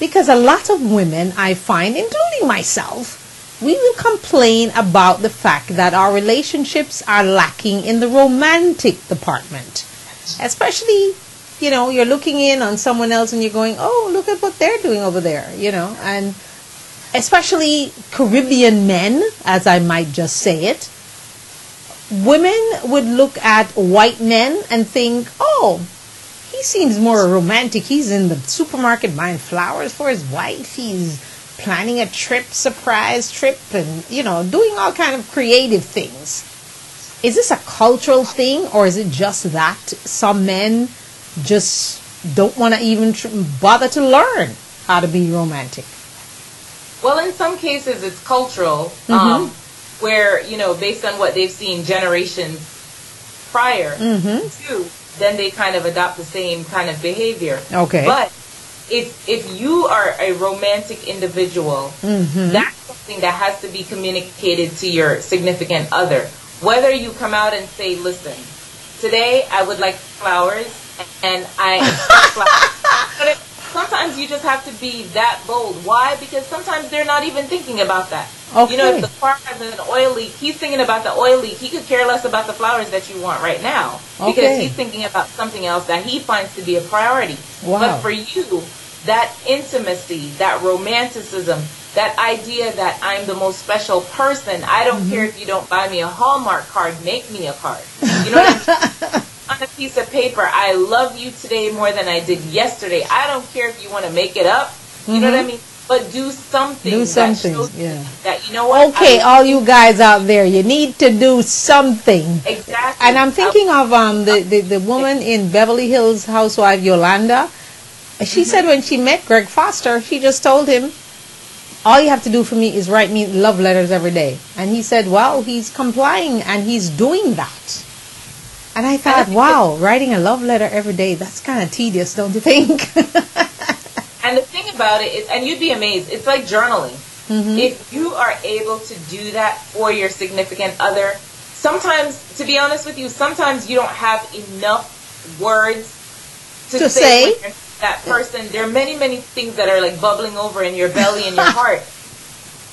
Because a lot of women, I find, including myself, we will complain about the fact that our relationships are lacking in the romantic department. Especially, you know, you're looking in on someone else and you're going, oh, look at what they're doing over there, you know. And especially Caribbean men, as I might just say it, women would look at white men and think, oh, he seems more romantic. He's in the supermarket buying flowers for his wife. He's planning a trip, surprise trip, and, you know, doing all kind of creative things. Is this a cultural thing, or is it just that some men just don't want to even bother to learn how to be romantic? Well, in some cases it's cultural, where, you know, based on what they've seen generations prior to, then they kind of adopt the same kind of behavior. Okay. But if you are a romantic individual, that's something that has to be communicated to your significant other. Whether you come out and say, listen, today I would like flowers, and I expect flowers. But sometimes you just have to be that bold. Why? Because sometimes they're not even thinking about that. Okay. You know, if the car has an oil leak, he's thinking about the oil leak. He could care less about the flowers that you want right now. Because Okay. he's thinking about something else that he finds to be a priority. Wow. But for you, that intimacy, that romanticism, that idea that I'm the most special person, I don't care if you don't buy me a Hallmark card, make me a card. You know what I mean? On a piece of paper, I love you today more than I did yesterday. I don't care if you want to make it up. You know what I mean? But do something. Do something, that shows yeah. that, you know what? Okay, all you guys out there, you need to do something. Exactly. And I'm thinking of the woman in Beverly Hills housewife, Yolanda. She said when she met Greg Foster, she just told him, all you have to do for me is write me love letters every day. And he said, well, he's complying and he's doing that. And I thought, wow, writing a love letter every day, that's kind of tedious, don't you think? And the thing about it is, and you'd be amazed, it's like journaling. If you are able to do that for your significant other, sometimes, to be honest with you, sometimes you don't have enough words to say when you're that person. There are many, many things that are like bubbling over in your belly and your heart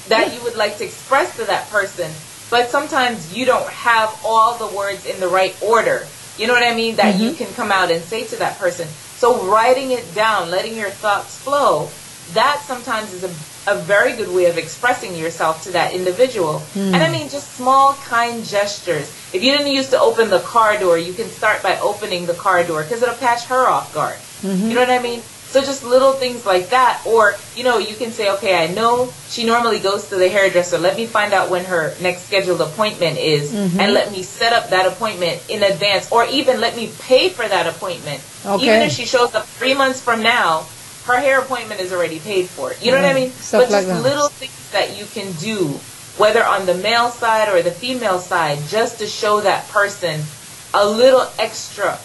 that you would like to express to that person. But sometimes you don't have all the words in the right order. You know what I mean? That you can come out and say to that person. So writing it down, letting your thoughts flow, that sometimes is a very good way of expressing yourself to that individual. And I mean, just small, kind gestures. If you didn't used to open the car door, you can start by opening the car door because it'll catch her off guard. You know what I mean? So just little things like that. Or, you know, you can say, okay, I know she normally goes to the hairdresser. Let me find out when her next scheduled appointment is, and let me set up that appointment in advance. Or even let me pay for that appointment. Okay. Even if she shows up 3 months from now, her hair appointment is already paid for. You know what I mean? Stuff but like just that. little things that you can do, whether on the male side or the female side, just to show that person a little extra,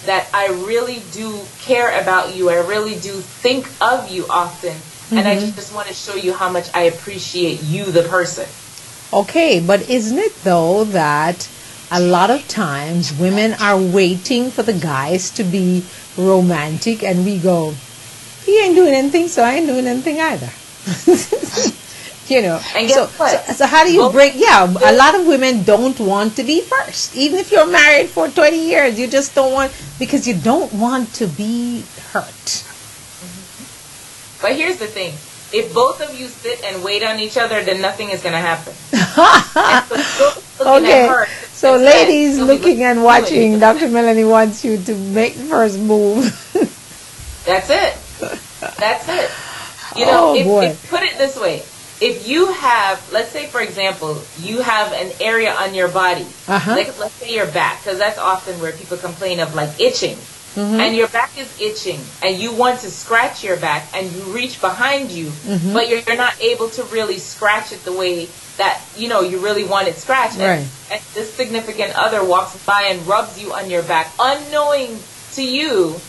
that I really do care about you. I really do think of you often. And I just want to show you how much I appreciate you, the person. Okay, but isn't it though that a lot of times women are waiting for the guys to be romantic and we go, he ain't doing anything, so I ain't doing anything either. You know, And guess what? So how do you break? Yeah, a lot of women don't want to be first. Even if you're married for 20 years, you just don't want, because you don't want to be hurt. But here's the thing. If both of you sit and wait on each other, then nothing is going to happen. Okay, so ladies looking and watching, Dr. Melanie wants you to make the first move. That's it. That's it. You know, boy. if put it this way. If you have, let's say, for example, you have an area on your body, like let's say your back, because that's often where people complain of like itching, and your back is itching, and you want to scratch your back, and you reach behind you, but you're not able to really scratch it the way that, you know, you really want it scratched. Right. And this significant other walks by and rubs you on your back, unknowing to you,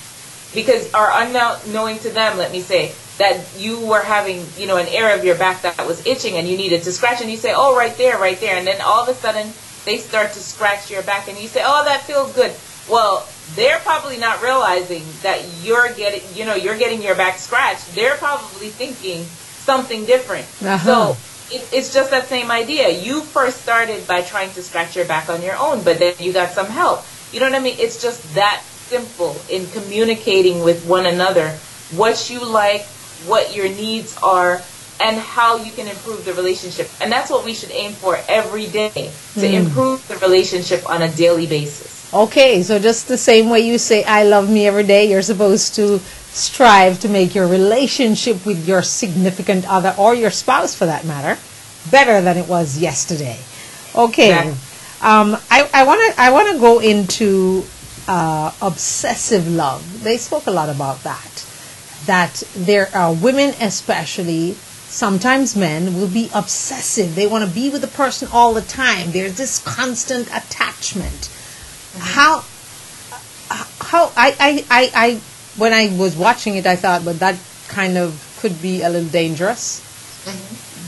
or unknowing to them, let me say, that you were having, you know, an area of your back that was itching and you needed to scratch, and you say, oh, right there, and then all of a sudden they start to scratch your back and you say, oh, that feels good. Well, they're probably not realizing that you're getting your back scratched. They're probably thinking something different. So it's just that same idea. You first started by trying to scratch your back on your own, but then you got some help. You know what I mean? It's just that simple in communicating with one another what you like, what your needs are, and how you can improve the relationship. And that's what we should aim for every day, to improve the relationship on a daily basis. Okay, so just the same way you say I love me every day, you're supposed to strive to make your relationship with your significant other, or your spouse for that matter, better than it was yesterday. Okay. Exactly. I want to go into obsessive love. They spoke a lot about that there are women, especially, sometimes men, will be obsessive. They want to be with the person all the time. There's this constant attachment. how I when I was watching it, I thought, but that kind of could be a little dangerous.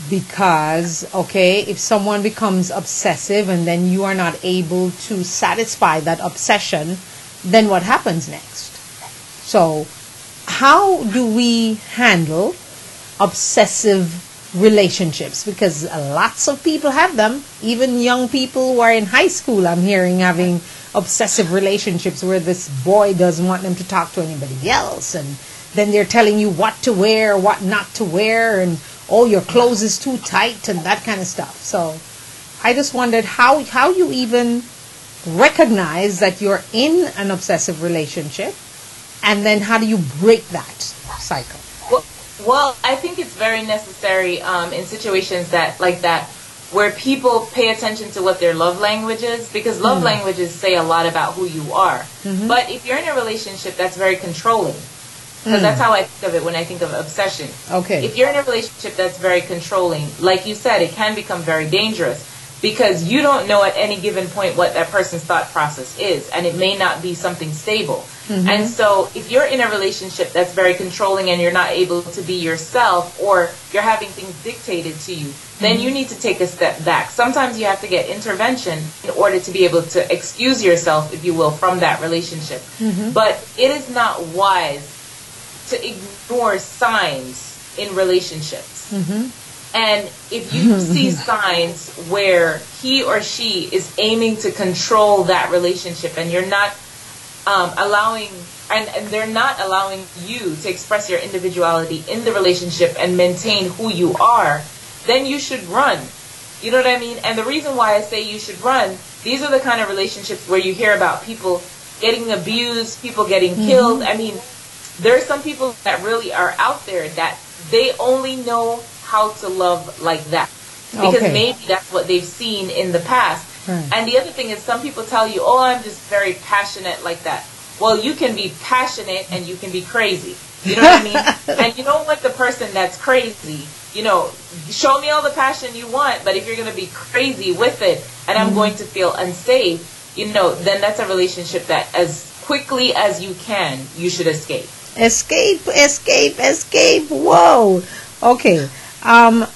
Because, okay, if someone becomes obsessive and then you are not able to satisfy that obsession, then what happens next? So, how do we handle obsessive relationships? Because lots of people have them. Even young people who are in high school, I'm hearing, having obsessive relationships where this boy doesn't want them to talk to anybody else, and then they're telling you what to wear, what not to wear, and oh, your clothes is too tight, and that kind of stuff. So I just wondered how you even recognize that you're in an obsessive relationship, and then how do you break that cycle? Well, I think it's very necessary in situations like that where people pay attention to what their love language is, because love languages say a lot about who you are. But if you're in a relationship that's very controlling, because that's how I think of it when I think of obsession. Okay. If you're in a relationship that's very controlling, like you said, it can become very dangerous because you don't know at any given point what that person's thought process is, and it may not be something stable. And so if you're in a relationship that's very controlling and you're not able to be yourself, or you're having things dictated to you, then you need to take a step back. Sometimes you have to get intervention in order to be able to excuse yourself, if you will, from that relationship. But it is not wise to ignore signs in relationships. And if you see signs where he or she is aiming to control that relationship, and you're not allowing, and they're not allowing you to express your individuality in the relationship and maintain who you are, then you should run. You know what I mean? And the reason why I say you should run, these are the kind of relationships where you hear about people getting abused, people getting killed. I mean, there are some people that really are out there that they only know how to love like that. Because maybe that's what they've seen in the past. And the other thing is, some people tell you, oh, I'm just very passionate like that. Well, you can be passionate and you can be crazy. You know what I mean? And you don't want the person that's crazy, you know, show me all the passion you want, but if you're going to be crazy with it and I'm going to feel unsafe, you know, then that's a relationship that as quickly as you can, you should escape. Escape. Whoa. Okay. I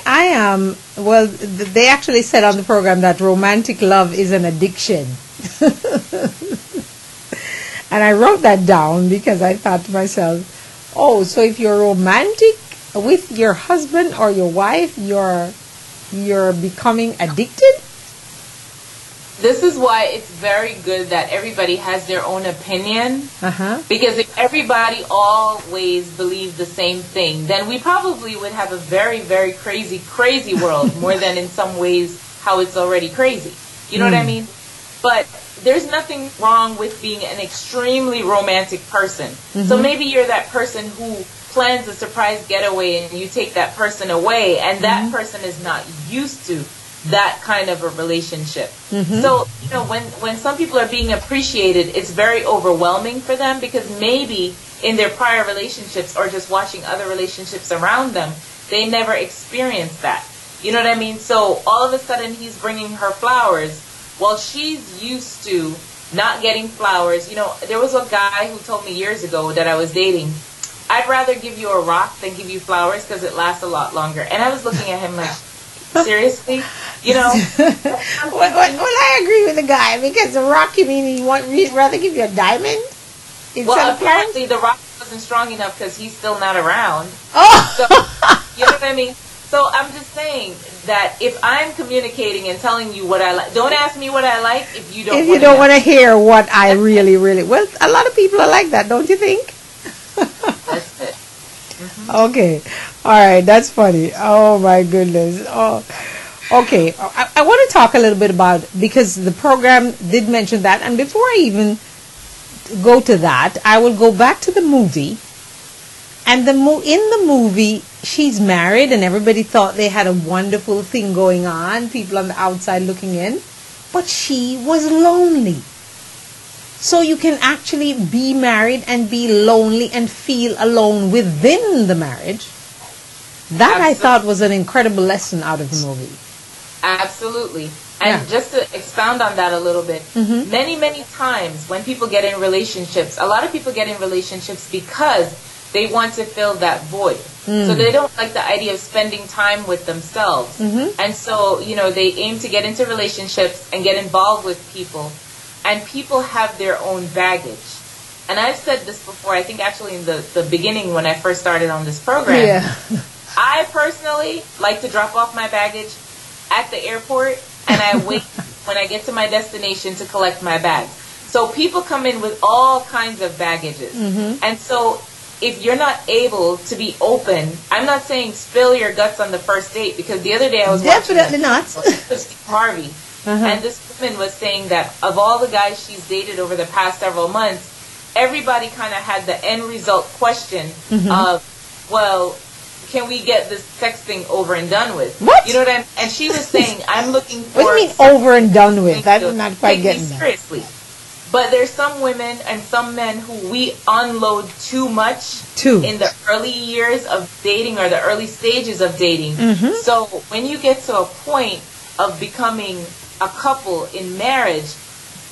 am, well, they actually said on the program that romantic love is an addiction. And I wrote that down because I thought to myself, oh, so if you're romantic with your husband or your wife, you're becoming addicted? This is why it's very good that everybody has their own opinion. Because if everybody always believed the same thing, then we probably would have a very, very crazy world, more than in some ways how it's already crazy. You know what I mean? But there's nothing wrong with being an extremely romantic person. So maybe you're that person who plans a surprise getaway and you take that person away, and that person is not used to that kind of a relationship. So, you know, when some people are being appreciated, it's very overwhelming for them, because maybe in their prior relationships or just watching other relationships around them, they never experienced that. You know what I mean? So all of a sudden he's bringing her flowers while she's used to not getting flowers. You know, there was a guy who told me years ago that I was dating, I'd rather give you a rock than give you flowers because it lasts a lot longer. And I was looking at him like, seriously? You know? Well, I agree with the guy, because the rock, you mean he'd rather give you a diamond? Well, apparently the rock wasn't strong enough because he's still not around. Oh! So, you know what I mean? So I'm just saying that if I'm communicating and telling you what I like, don't ask me what I like if you don't want to hear what I really, well, a lot of people are like that, don't you think? That's it. Okay. All right. That's funny. Oh, my goodness. Oh, okay. I want to talk a little bit about, because the program did mention that. And before I even go to that, I will go back to the movie. And in the movie, she's married and everybody thought they had a wonderful thing going on, people on the outside looking in. But she was lonely. So you can actually be married and be lonely and feel alone within the marriage. That, absolutely, I thought was an incredible lesson out of the movie. Absolutely. And just to expound on that a little bit, many, many times when people get in relationships, a lot of people get in relationships because they want to fill that void. So they don't like the idea of spending time with themselves. And so, they aim to get into relationships and get involved with people. And people have their own baggage. And I've said this before, I think actually in the beginning when I first started on this program. Yeah. I personally like to drop off my baggage at the airport, and I wait when I get to my destination to collect my bags. So people come in with all kinds of baggages. And so if you're not able to be open, I'm not saying spill your guts on the first date, because the other day I was definitely not. Harvey, and this woman was saying that of all the guys she's dated over the past several months, everybody kind of had the end result question of, well, can we get this sex thing over and done with? What? You know what I'm? And she was saying, I'm looking for. What do you mean over and done with? That's not quite getting that. Seriously. But there's some women and some men who we unload too much in the early years of dating or the early stages of dating. So when you get to a point of becoming a couple in marriage,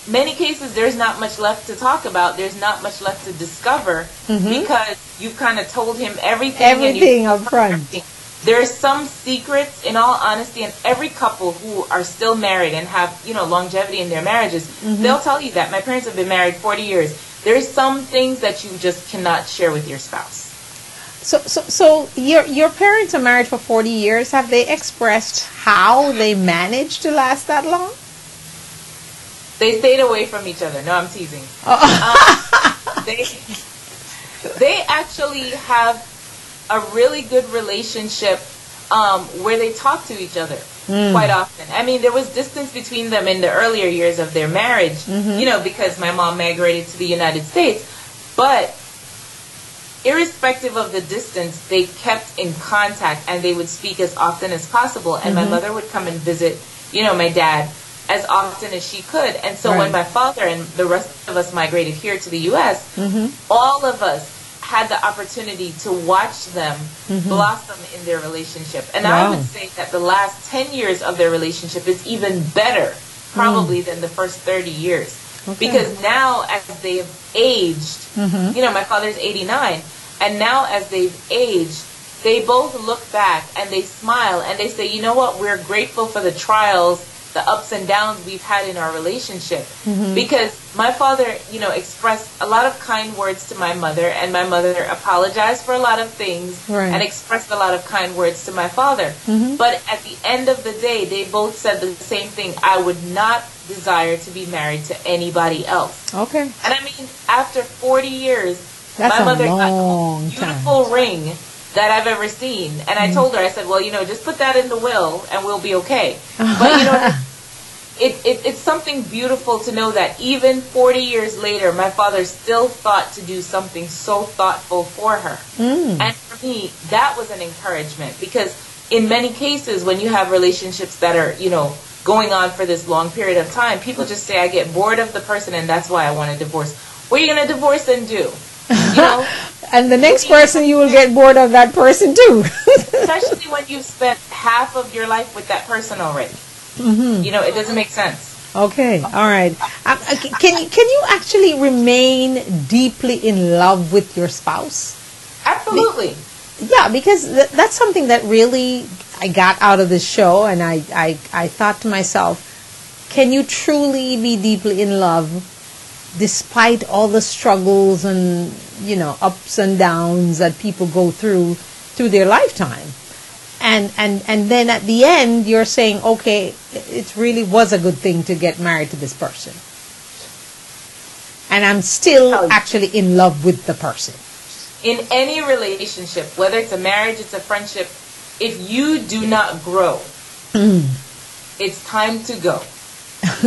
many cases there's not much left to talk about. There's not much left to discover because you've kind of told him everything up front. There's some secrets, in all honesty, and every couple who are still married and have, longevity in their marriages, they'll tell you that. My parents have been married 40 years. There's some things that you just cannot share with your spouse. So your parents are married for 40 years. Have they expressed how they managed to last that long? They stayed away from each other. No, I'm teasing. They actually have a really good relationship where they talk to each other quite often. I mean, there was distance between them in the earlier years of their marriage, because my mom migrated to the United States. But irrespective of the distance, they kept in contact and they would speak as often as possible. And my mother would come and visit, my dad as often as she could. And so when my father and the rest of us migrated here to the U.S., all of us had the opportunity to watch them blossom in their relationship. And I would say that the last 10 years of their relationship is even better, probably, than the first 30 years. Because now as they've aged, my father's 89, and now as they've aged, they both look back and they smile and they say, you know what, we're grateful for the trials, the ups and downs we've had in our relationship. Because my father, expressed a lot of kind words to my mother, and my mother apologized for a lot of things and expressed a lot of kind words to my father. But at the end of the day, they both said the same thing: I would not desire to be married to anybody else. Okay. And I mean, after 40 years, my mother got a beautiful ring that I've ever seen. And I told her, I said, well, just put that in the will and we'll be okay. But, it's something beautiful to know that even 40 years later, my father still thought to do something so thoughtful for her. And for me, that was an encouragement, because in many cases, when you have relationships that are, going on for this long period of time, people just say, I get bored of the person and that's why I want a divorce. What are you going to divorce and do? And the next person, you will get bored of that person too. Especially when you've spent half of your life with that person already. It doesn't make sense. Okay, all right. Can you actually remain deeply in love with your spouse? Absolutely. Yeah, because that's something that really I got out of this show, and I thought to myself, can you truly be deeply in love despite all the struggles and ups and downs that people go through their lifetime? And then at the end, you're saying, okay, it really was a good thing to get married to this person. And I'm still actually in love with the person. In any relationship, whether it's a marriage, it's a friendship, if you do not grow, it's time to go.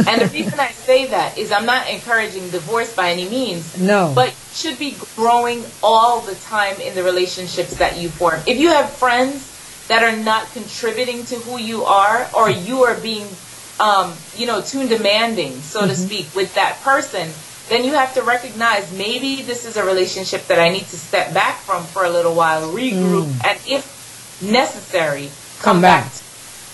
And the reason I say that is I'm not encouraging divorce by any means. No. But you should be growing all the time in the relationships that you form. If you have friends that are not contributing to who you are, or you are being, too demanding, so to speak, with that person, then you have to recognize maybe this is a relationship that I need to step back from for a little while, regroup, and if necessary, come back.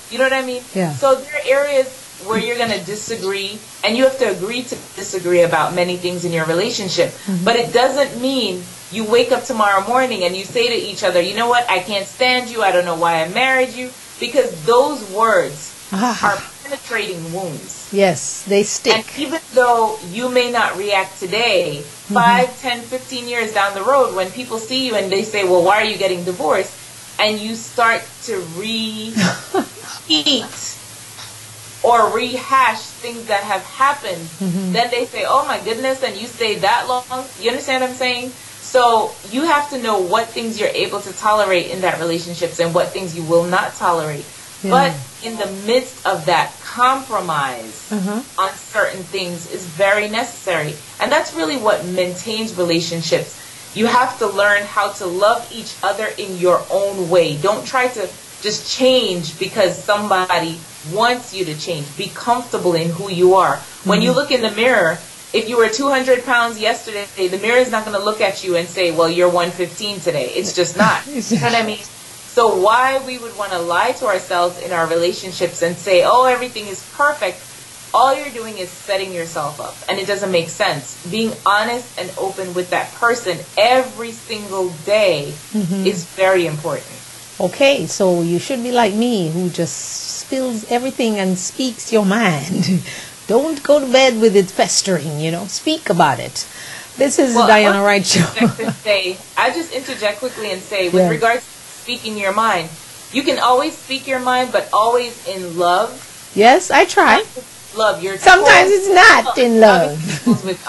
You know what I mean? Yeah. So there are areas where you're going to disagree, and you have to agree to disagree about many things in your relationship. But it doesn't mean you wake up tomorrow morning and you say to each other, you know what, I can't stand you, I don't know why I married you, because those words are penetrating wounds. Yes, they stick. And even though you may not react today, 5, 10, 15 years down the road, when people see you and they say, well, why are you getting divorced? And you start to repeat or rehash things that have happened, then they say, oh my goodness, and you stayed that long? You understand what I'm saying? So you have to know what things you're able to tolerate in that relationships and what things you will not tolerate. Yeah. But in the midst of that, compromise on certain things is very necessary. And that's really what maintains relationships. You have to learn how to love each other in your own way. Don't try to just change because somebody wants you to change. Be comfortable in who you are. When you look in the mirror, if you were 200 pounds yesterday, the mirror is not going to look at you and say, well, you're 115 today. It's just not. You know what I mean? So why we would want to lie to ourselves in our relationships and say, oh, everything is perfect, all you're doing is setting yourself up. And it doesn't make sense. Being honest and open with that person every single day is very important. Okay, so you should be like me, who just spills everything and speaks your mind. Don't go to bed with it festering, Speak about it. This is the Diana Wright Show. I just interject quickly and say, with regards to speaking your mind, you can always speak your mind, but always in love. Yes, I try. Love. Your Sometimes it's not in love. With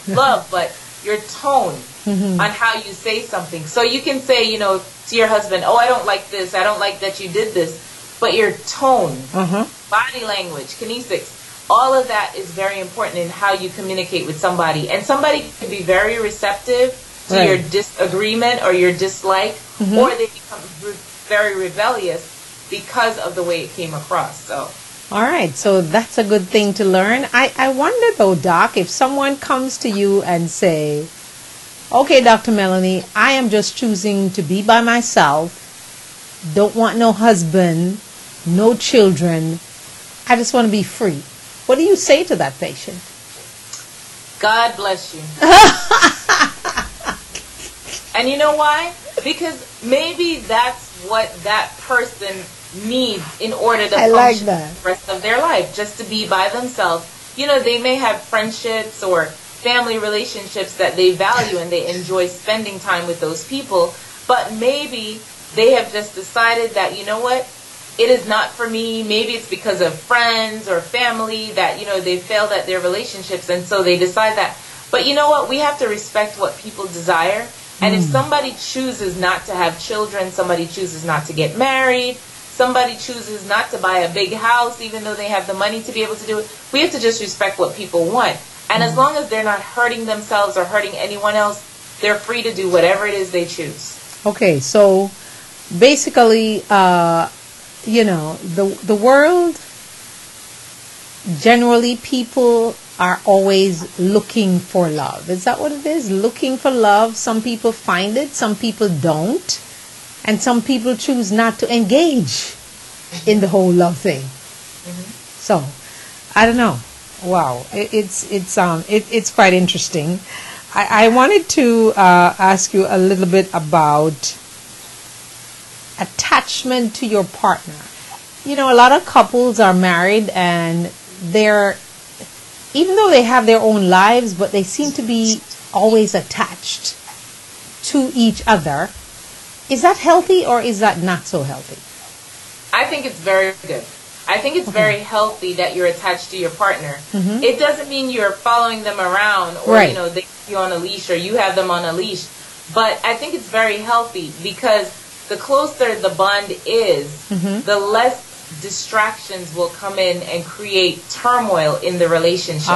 love, but your tone on how you say something. So you can say, to your husband, oh, I don't like this. I don't like that you did this. But your tone, body language, kinesics, all of that is very important in how you communicate with somebody. And somebody can be very receptive to your disagreement or your dislike, or they become very rebellious because of the way it came across. So, all right, so that's a good thing to learn. I wonder though, Doc, if someone comes to you and say, okay, Dr. Melanie, I am just choosing to be by myself, don't want no husband, no children, I just want to be free. What do you say to that patient? God bless you. And you know why? Because maybe that's what that person needs in order to function the rest of their life, just to be by themselves. They may have friendships or family relationships that they value and they enjoy spending time with those people, but maybe they have just decided that, you know what, it is not for me. Maybe it's because of friends or family that, they failed at their relationships, and so they decide that. But you know what? We have to respect what people desire. And if somebody chooses not to have children, somebody chooses not to get married, somebody chooses not to buy a big house even though they have the money to be able to do it, we have to just respect what people want. And as long as they're not hurting themselves or hurting anyone else, they're free to do whatever it is they choose. Okay, so basically, the world, generally people are always looking for love. Is that what it is? Looking for love. Some people find it, some people don't. And some people choose not to engage in the whole love thing. So, I don't know. Wow, it's quite interesting. I wanted to ask you a little bit about attachment to your partner. A lot of couples are married and even though they have their own lives, but they seem to be always attached to each other. Is that healthy or is that not so healthy? I think it's very good. I think it's very healthy that you're attached to your partner. It doesn't mean you're following them around or, they have you on a leash or you have them on a leash. But I think it's very healthy because the closer the bond is, the less distractions will come in and create turmoil in the relationship.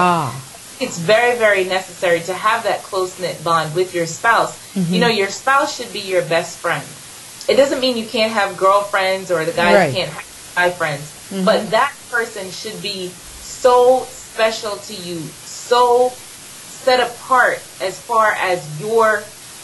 It's very, very necessary to have that close-knit bond with your spouse. Your spouse should be your best friend. It doesn't mean you can't have girlfriends or the guys can't have guy friends. But that person should be so special to you, so set apart as far as your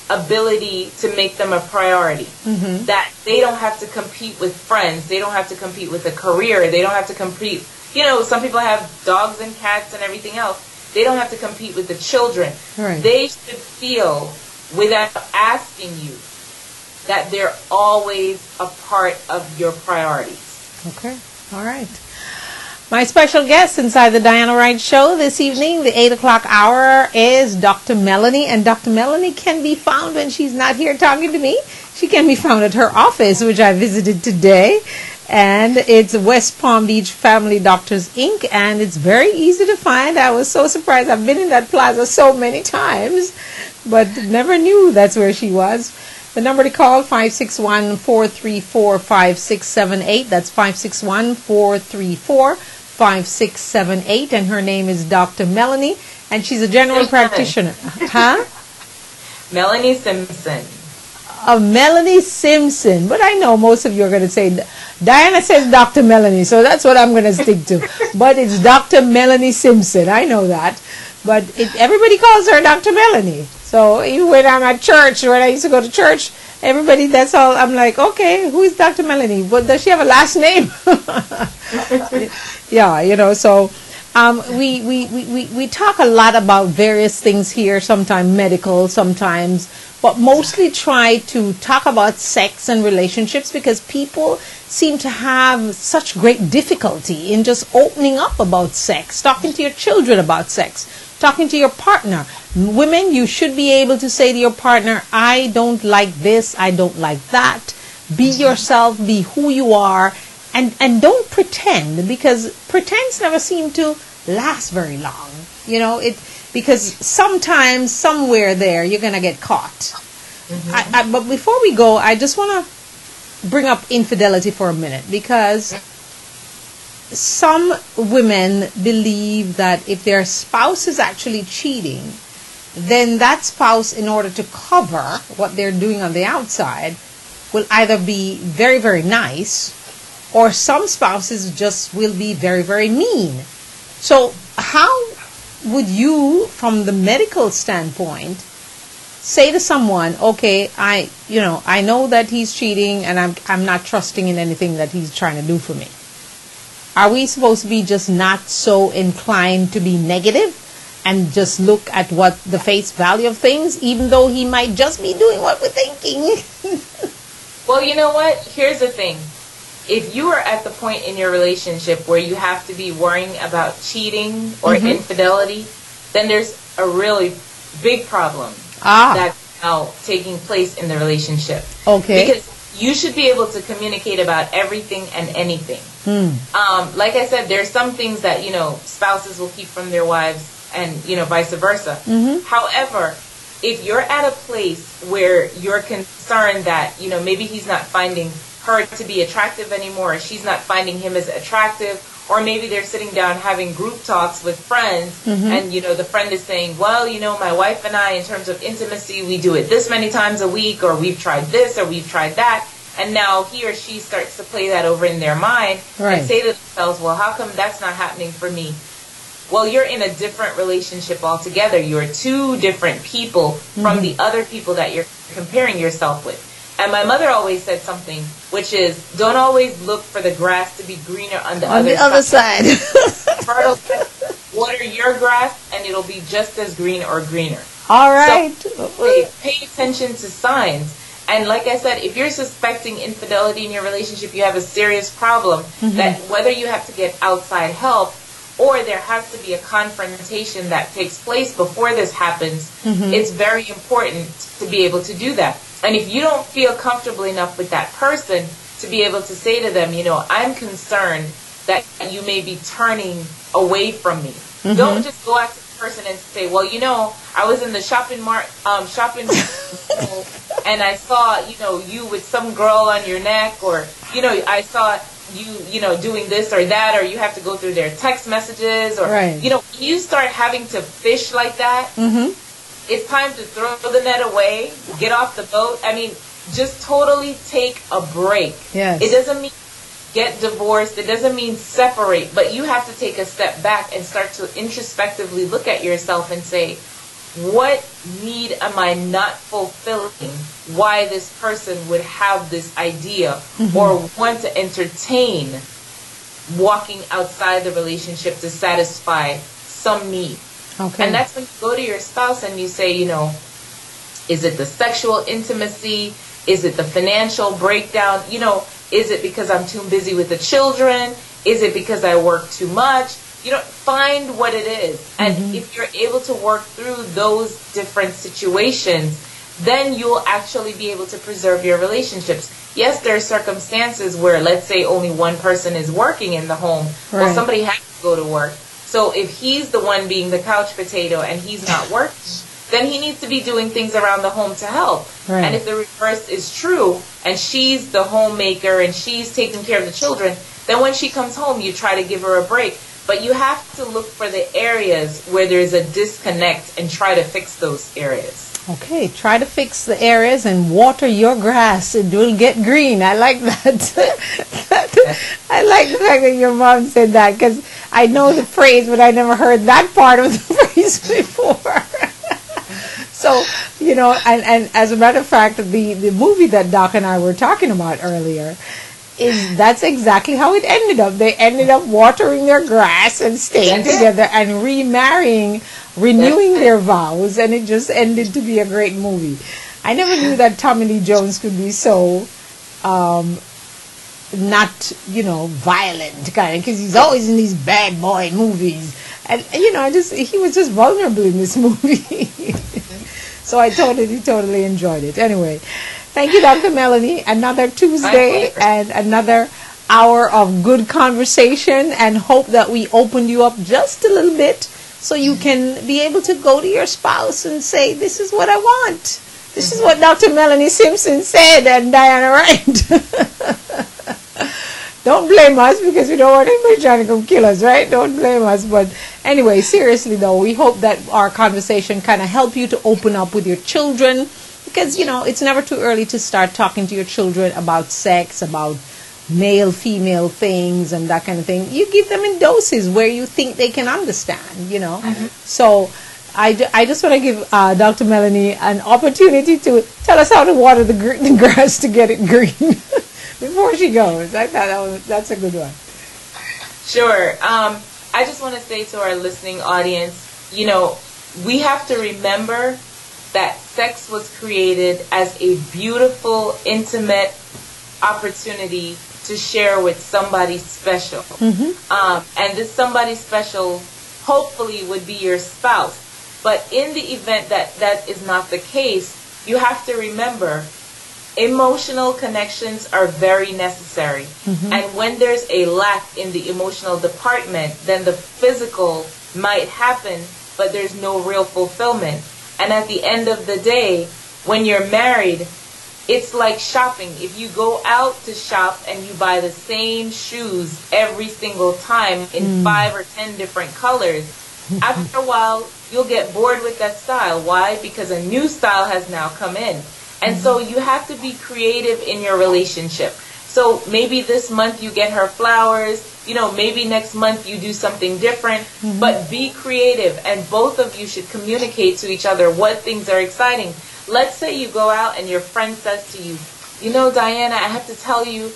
ability to make them a priority. That they don't have to compete with friends. They don't have to compete with a career. They don't have to compete some people have dogs and cats and everything else. They don't have to compete with the children. Right. They should feel, without asking you, that they're always a part of your priorities. Okay. All right. My special guest inside the Diana Wright Show this evening, the 8 o'clock hour, is Dr. Melanie. And Dr. Melanie can be found when she's not here talking to me. She can be found at her office, which I visited today. And it's West Palm Beach Family Doctors, Inc. And it's very easy to find. I was so surprised. I've been in that plaza so many times, but never knew that's where she was. The number to call, 561-434-5678. That's 561-434-5678. And her name is Dr. Melanie, and she's a general practitioner. Huh? Melanie Simpson. Melanie Simpson. But I know most of you are going to say, Diana says Dr. Melanie, so that's what I'm going to stick to. But it's Dr. Melanie Simpson. I know that. But everybody calls her Dr. Melanie. So even when I'm at church, when I used to go to church, everybody, that's all. I'm like, okay, who is Dr. Melanie? But does she have a last name? Yeah, so we talk a lot about various things here, sometimes medical, sometimes, but mostly try to talk about sex and relationships because people seem to have such great difficulty in just opening up about sex, talking to your children about sex, talking to your partner. Women, you should be able to say to your partner, I don't like this, I don't like that. Be yourself, be who you are, and don't pretend, because pretense never seem to last very long. Because sometimes, somewhere there, you're going to get caught. Mm-hmm. But before we go, I just want to bring up infidelity for a minute, because some women believe that if their spouse is actually cheating, then that spouse, in order to cover what they're doing on the outside, will either be very, very nice, or some spouses just will be very, very mean. So how would you, from the medical standpoint, say to someone, okay, I know that he's cheating and I'm not trusting in anything that he's trying to do for me? Are we supposed to be just not so inclined to be negative and just look at what the face value of things, even though he might just be doing what we're thinking? Well, you know what? Here's the thing. If you are at the point in your relationship where you have to be worrying about cheating or infidelity, then there's a really big problem that's now taking place in the relationship. Okay. Because you should be able to communicate about everything and anything. Like I said, there's some things that, spouses will keep from their wives and, vice versa. However, if you're at a place where you're concerned that, maybe he's not finding her to be attractive anymore, or she's not finding him as attractive, or maybe they're sitting down having group talks with friends, and the friend is saying, well, my wife and I, in terms of intimacy, we do it this many times a week, or we've tried this, or we've tried that, and now he or she starts to play that over in their mind and say to themselves, well, how come that's not happening for me? Well, you're in a different relationship altogether. You're two different people from the other people that you're comparing yourself with. And my mother always said something, which is, don't always look for the grass to be greener on the other side. Water your grass, and it'll be just as green or greener. All right. So, pay attention to signs. And like I said, if you're suspecting infidelity in your relationship, you have a serious problem that whether you have to get outside help or there has to be a confrontation that takes place before this happens, it's very important to be able to do that. And if you don't feel comfortable enough with that person to be able to say to them, I'm concerned that you may be turning away from me. Don't just go after the person and say, well, I was in the shopping mall and I saw, you with some girl on your neck, or, I saw you doing this or that, or you have to go through their text messages, or, you start having to fish like that. It's time to throw the net away, get off the boat. I mean, just totally take a break. Yes. It doesn't mean get divorced. It doesn't mean separate. But you have to take a step back and start to introspectively look at yourself and say, what need am I not fulfilling? Why this person would have this idea or want to entertain walking outside the relationship to satisfy some need. Okay. And that's when you go to your spouse and you say, is it the sexual intimacy? Is it the financial breakdown? Is it because I'm too busy with the children? Is it because I work too much? Find what it is. And if you're able to work through those different situations, then you'll actually be able to preserve your relationships. Yes, there are circumstances where, let's say, only one person is working in the home. Right. Well, somebody has to go to work. So if he's the one being the couch potato and he's not working, then he needs to be doing things around the home to help. Right. And if the reverse is true, and she's the homemaker and she's taking care of the children, then when she comes home, you try to give her a break. But you have to look for the areas where there's a disconnect and try to fix those areas. Okay, try to fix the areas and water your grass. It will get green. I like that. I like the fact that your mom said that, because I know the phrase, but I never heard that part of the phrase before. So, and as a matter of fact, the movie that Doc and I were talking about earlier, that's exactly how it ended up. They ended up watering their grass and staying together and remarrying, renewing their vows, and it just ended to be a great movie. I never knew that Tommy Lee Jones could be so not, violent kind of, because he's always in these bad boy movies. And, he was just vulnerable in this movie. So I totally enjoyed it. Anyway, thank you, Dr. Melanie. Another Tuesday and another hour of good conversation, and hope that we opened you up just a little bit so you can be able to go to your spouse and say, this is what I want. This is what Dr. Melanie Simpson said, and Diana Wright. Don't blame us, because we don't want anybody trying to come kill us, right? Don't blame us. But anyway, seriously though, we hope that our conversation kind of help you to open up with your children, because, it's never too early to start talking to your children about sex, about male, female things and that kind of thing. You give them in doses where you think they can understand, So I just want to give Dr. Melanie an opportunity to tell us how to water the grass to get it green. Before she goes. I thought that's a good one. Sure. I just want to say to our listening audience, we have to remember that sex was created as a beautiful, intimate opportunity to share with somebody special. And this somebody special hopefully would be your spouse. But in the event that that is not the case, you have to remember emotional connections are very necessary. And when there's a lack in the emotional department, then the physical might happen, but there's no real fulfillment. And at the end of the day, when you're married, it's like shopping. If you go out to shop and you buy the same shoes every single time in 5 or 10 different colors, after a while, you'll get bored with that style. Why? Because a new style has now come in. And so you have to be creative in your relationship. So maybe this month you get her flowers, maybe next month you do something different, but be creative, and both of you should communicate to each other what things are exciting. Let's say you go out and your friend says to you, Diana, I have to tell you,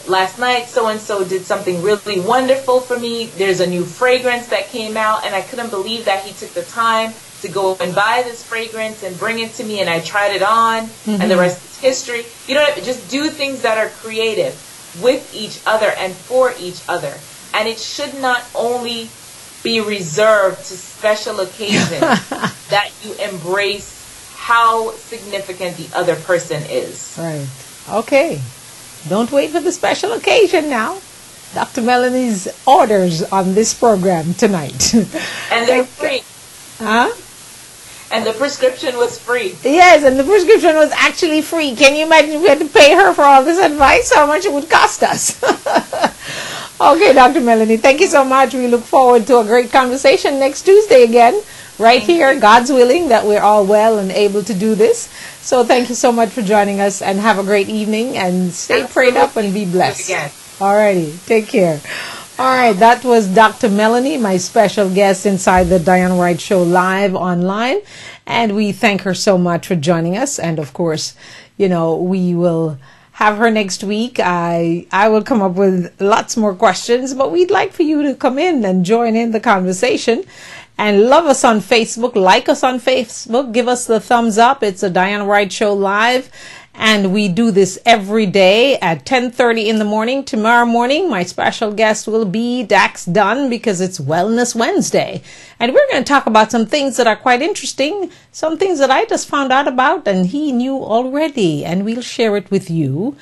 last night so-and-so did something really wonderful for me. There's a new fragrance that came out, and I couldn't believe that he took the time to go and buy this fragrance and bring it to me, and I tried it on, and the rest is history. Just do things that are creative with each other and for each other. And it should not only be reserved to special occasions that you embrace how significant the other person is. Right. Okay. Don't wait for the special occasion now. Dr. Melanie's orders on this program tonight. And they're free. Huh? And the prescription was free. Yes, and the prescription was actually free. Can you imagine if we had to pay her for all this advice? How much it would cost us? Okay, Dr. Melanie, thank you so much. We look forward to a great conversation next Tuesday again, right here, God's willing, that we're all well and able to do this. So thank you so much for joining us, and have a great evening, and stay prayed up and be blessed. All righty, take care. All right, that was Dr. Melanie, my special guest inside the Diana Wright Show live online. And we thank her so much for joining us. And of course, we will have her next week. I will come up with lots more questions, but we'd like for you to come in and join in the conversation. And love us on Facebook, like us on Facebook, give us the thumbs up. It's a Diana Wright Show live. And we do this every day at 10:30 in the morning. Tomorrow morning, my special guest will be Dax Dunn because it's Wellness Wednesday. And we're going to talk about some things that are quite interesting, some things that I just found out about and he knew already. And we'll share it with you.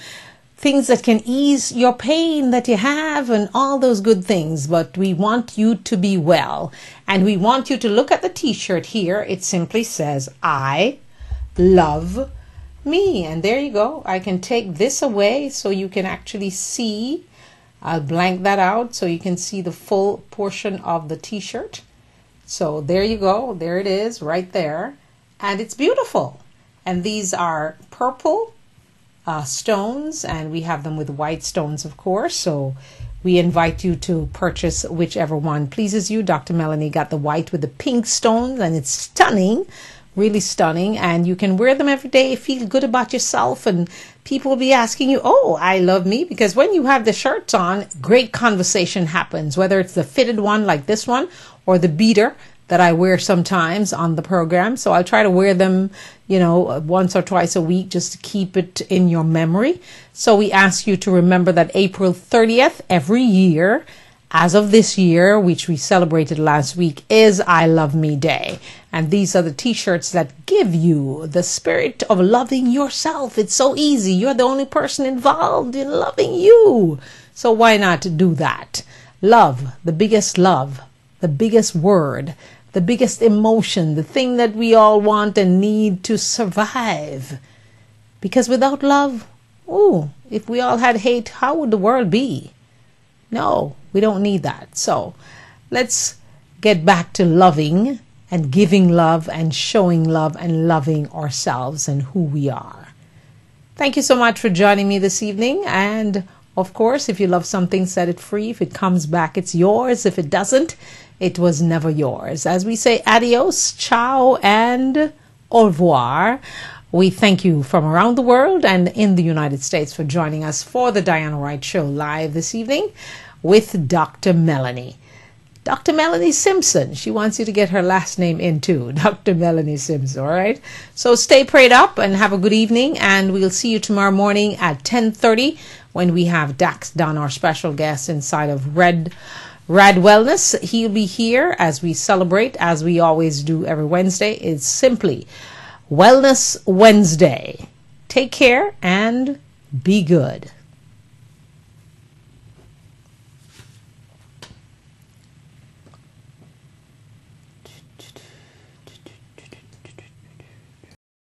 Things that can ease your pain that you have and all those good things. But we want you to be well. And we want you to look at the t-shirt here. It simply says, I love me. And there you go. I can take this away so you can actually see. I'll blank that out so you can see the full portion of the t-shirt. So there you go. There it is right there. And it's beautiful. And these are purple stones, and we have them with white stones, of course. So we invite you to purchase whichever one pleases you. Dr. Melanie got the white with the pink stones, and it's stunning. Really stunning, and you can wear them every day, feel good about yourself, and people will be asking you, oh, I love me, because when you have the shirts on, great conversation happens, whether it's the fitted one like this one or the beater that I wear sometimes on the program. So I'll try to wear them, once or twice a week just to keep it in your memory. So we ask you to remember that April 30th every year, as of this year, which we celebrated last week, is I Love Me Day. And these are the t-shirts that give you the spirit of loving yourself. It's so easy. You're the only person involved in loving you. So why not do that? Love, the biggest word, the biggest emotion, the thing that we all want and need to survive. Because without love, if we all had hate, how would the world be? No, we don't need that. So let's get back to loving and giving love and showing love and loving ourselves and who we are. Thank you so much for joining me this evening. And of course, if you love something, set it free. If it comes back, it's yours. If it doesn't, it was never yours. As we say, adios, ciao, and au revoir. We thank you from around the world and in the United States for joining us for the Diana Wright Show live this evening with Dr. Melanie. Dr. Melanie Simpson. She wants you to get her last name in too. Dr. Melanie Simpson, all right? So stay prayed up and have a good evening. And we'll see you tomorrow morning at 10:30 when we have Dax Dunn, our special guest inside of Rad Wellness. He'll be here as we celebrate, as we always do every Wednesday. It's simply Wellness Wednesday. Take care and be good.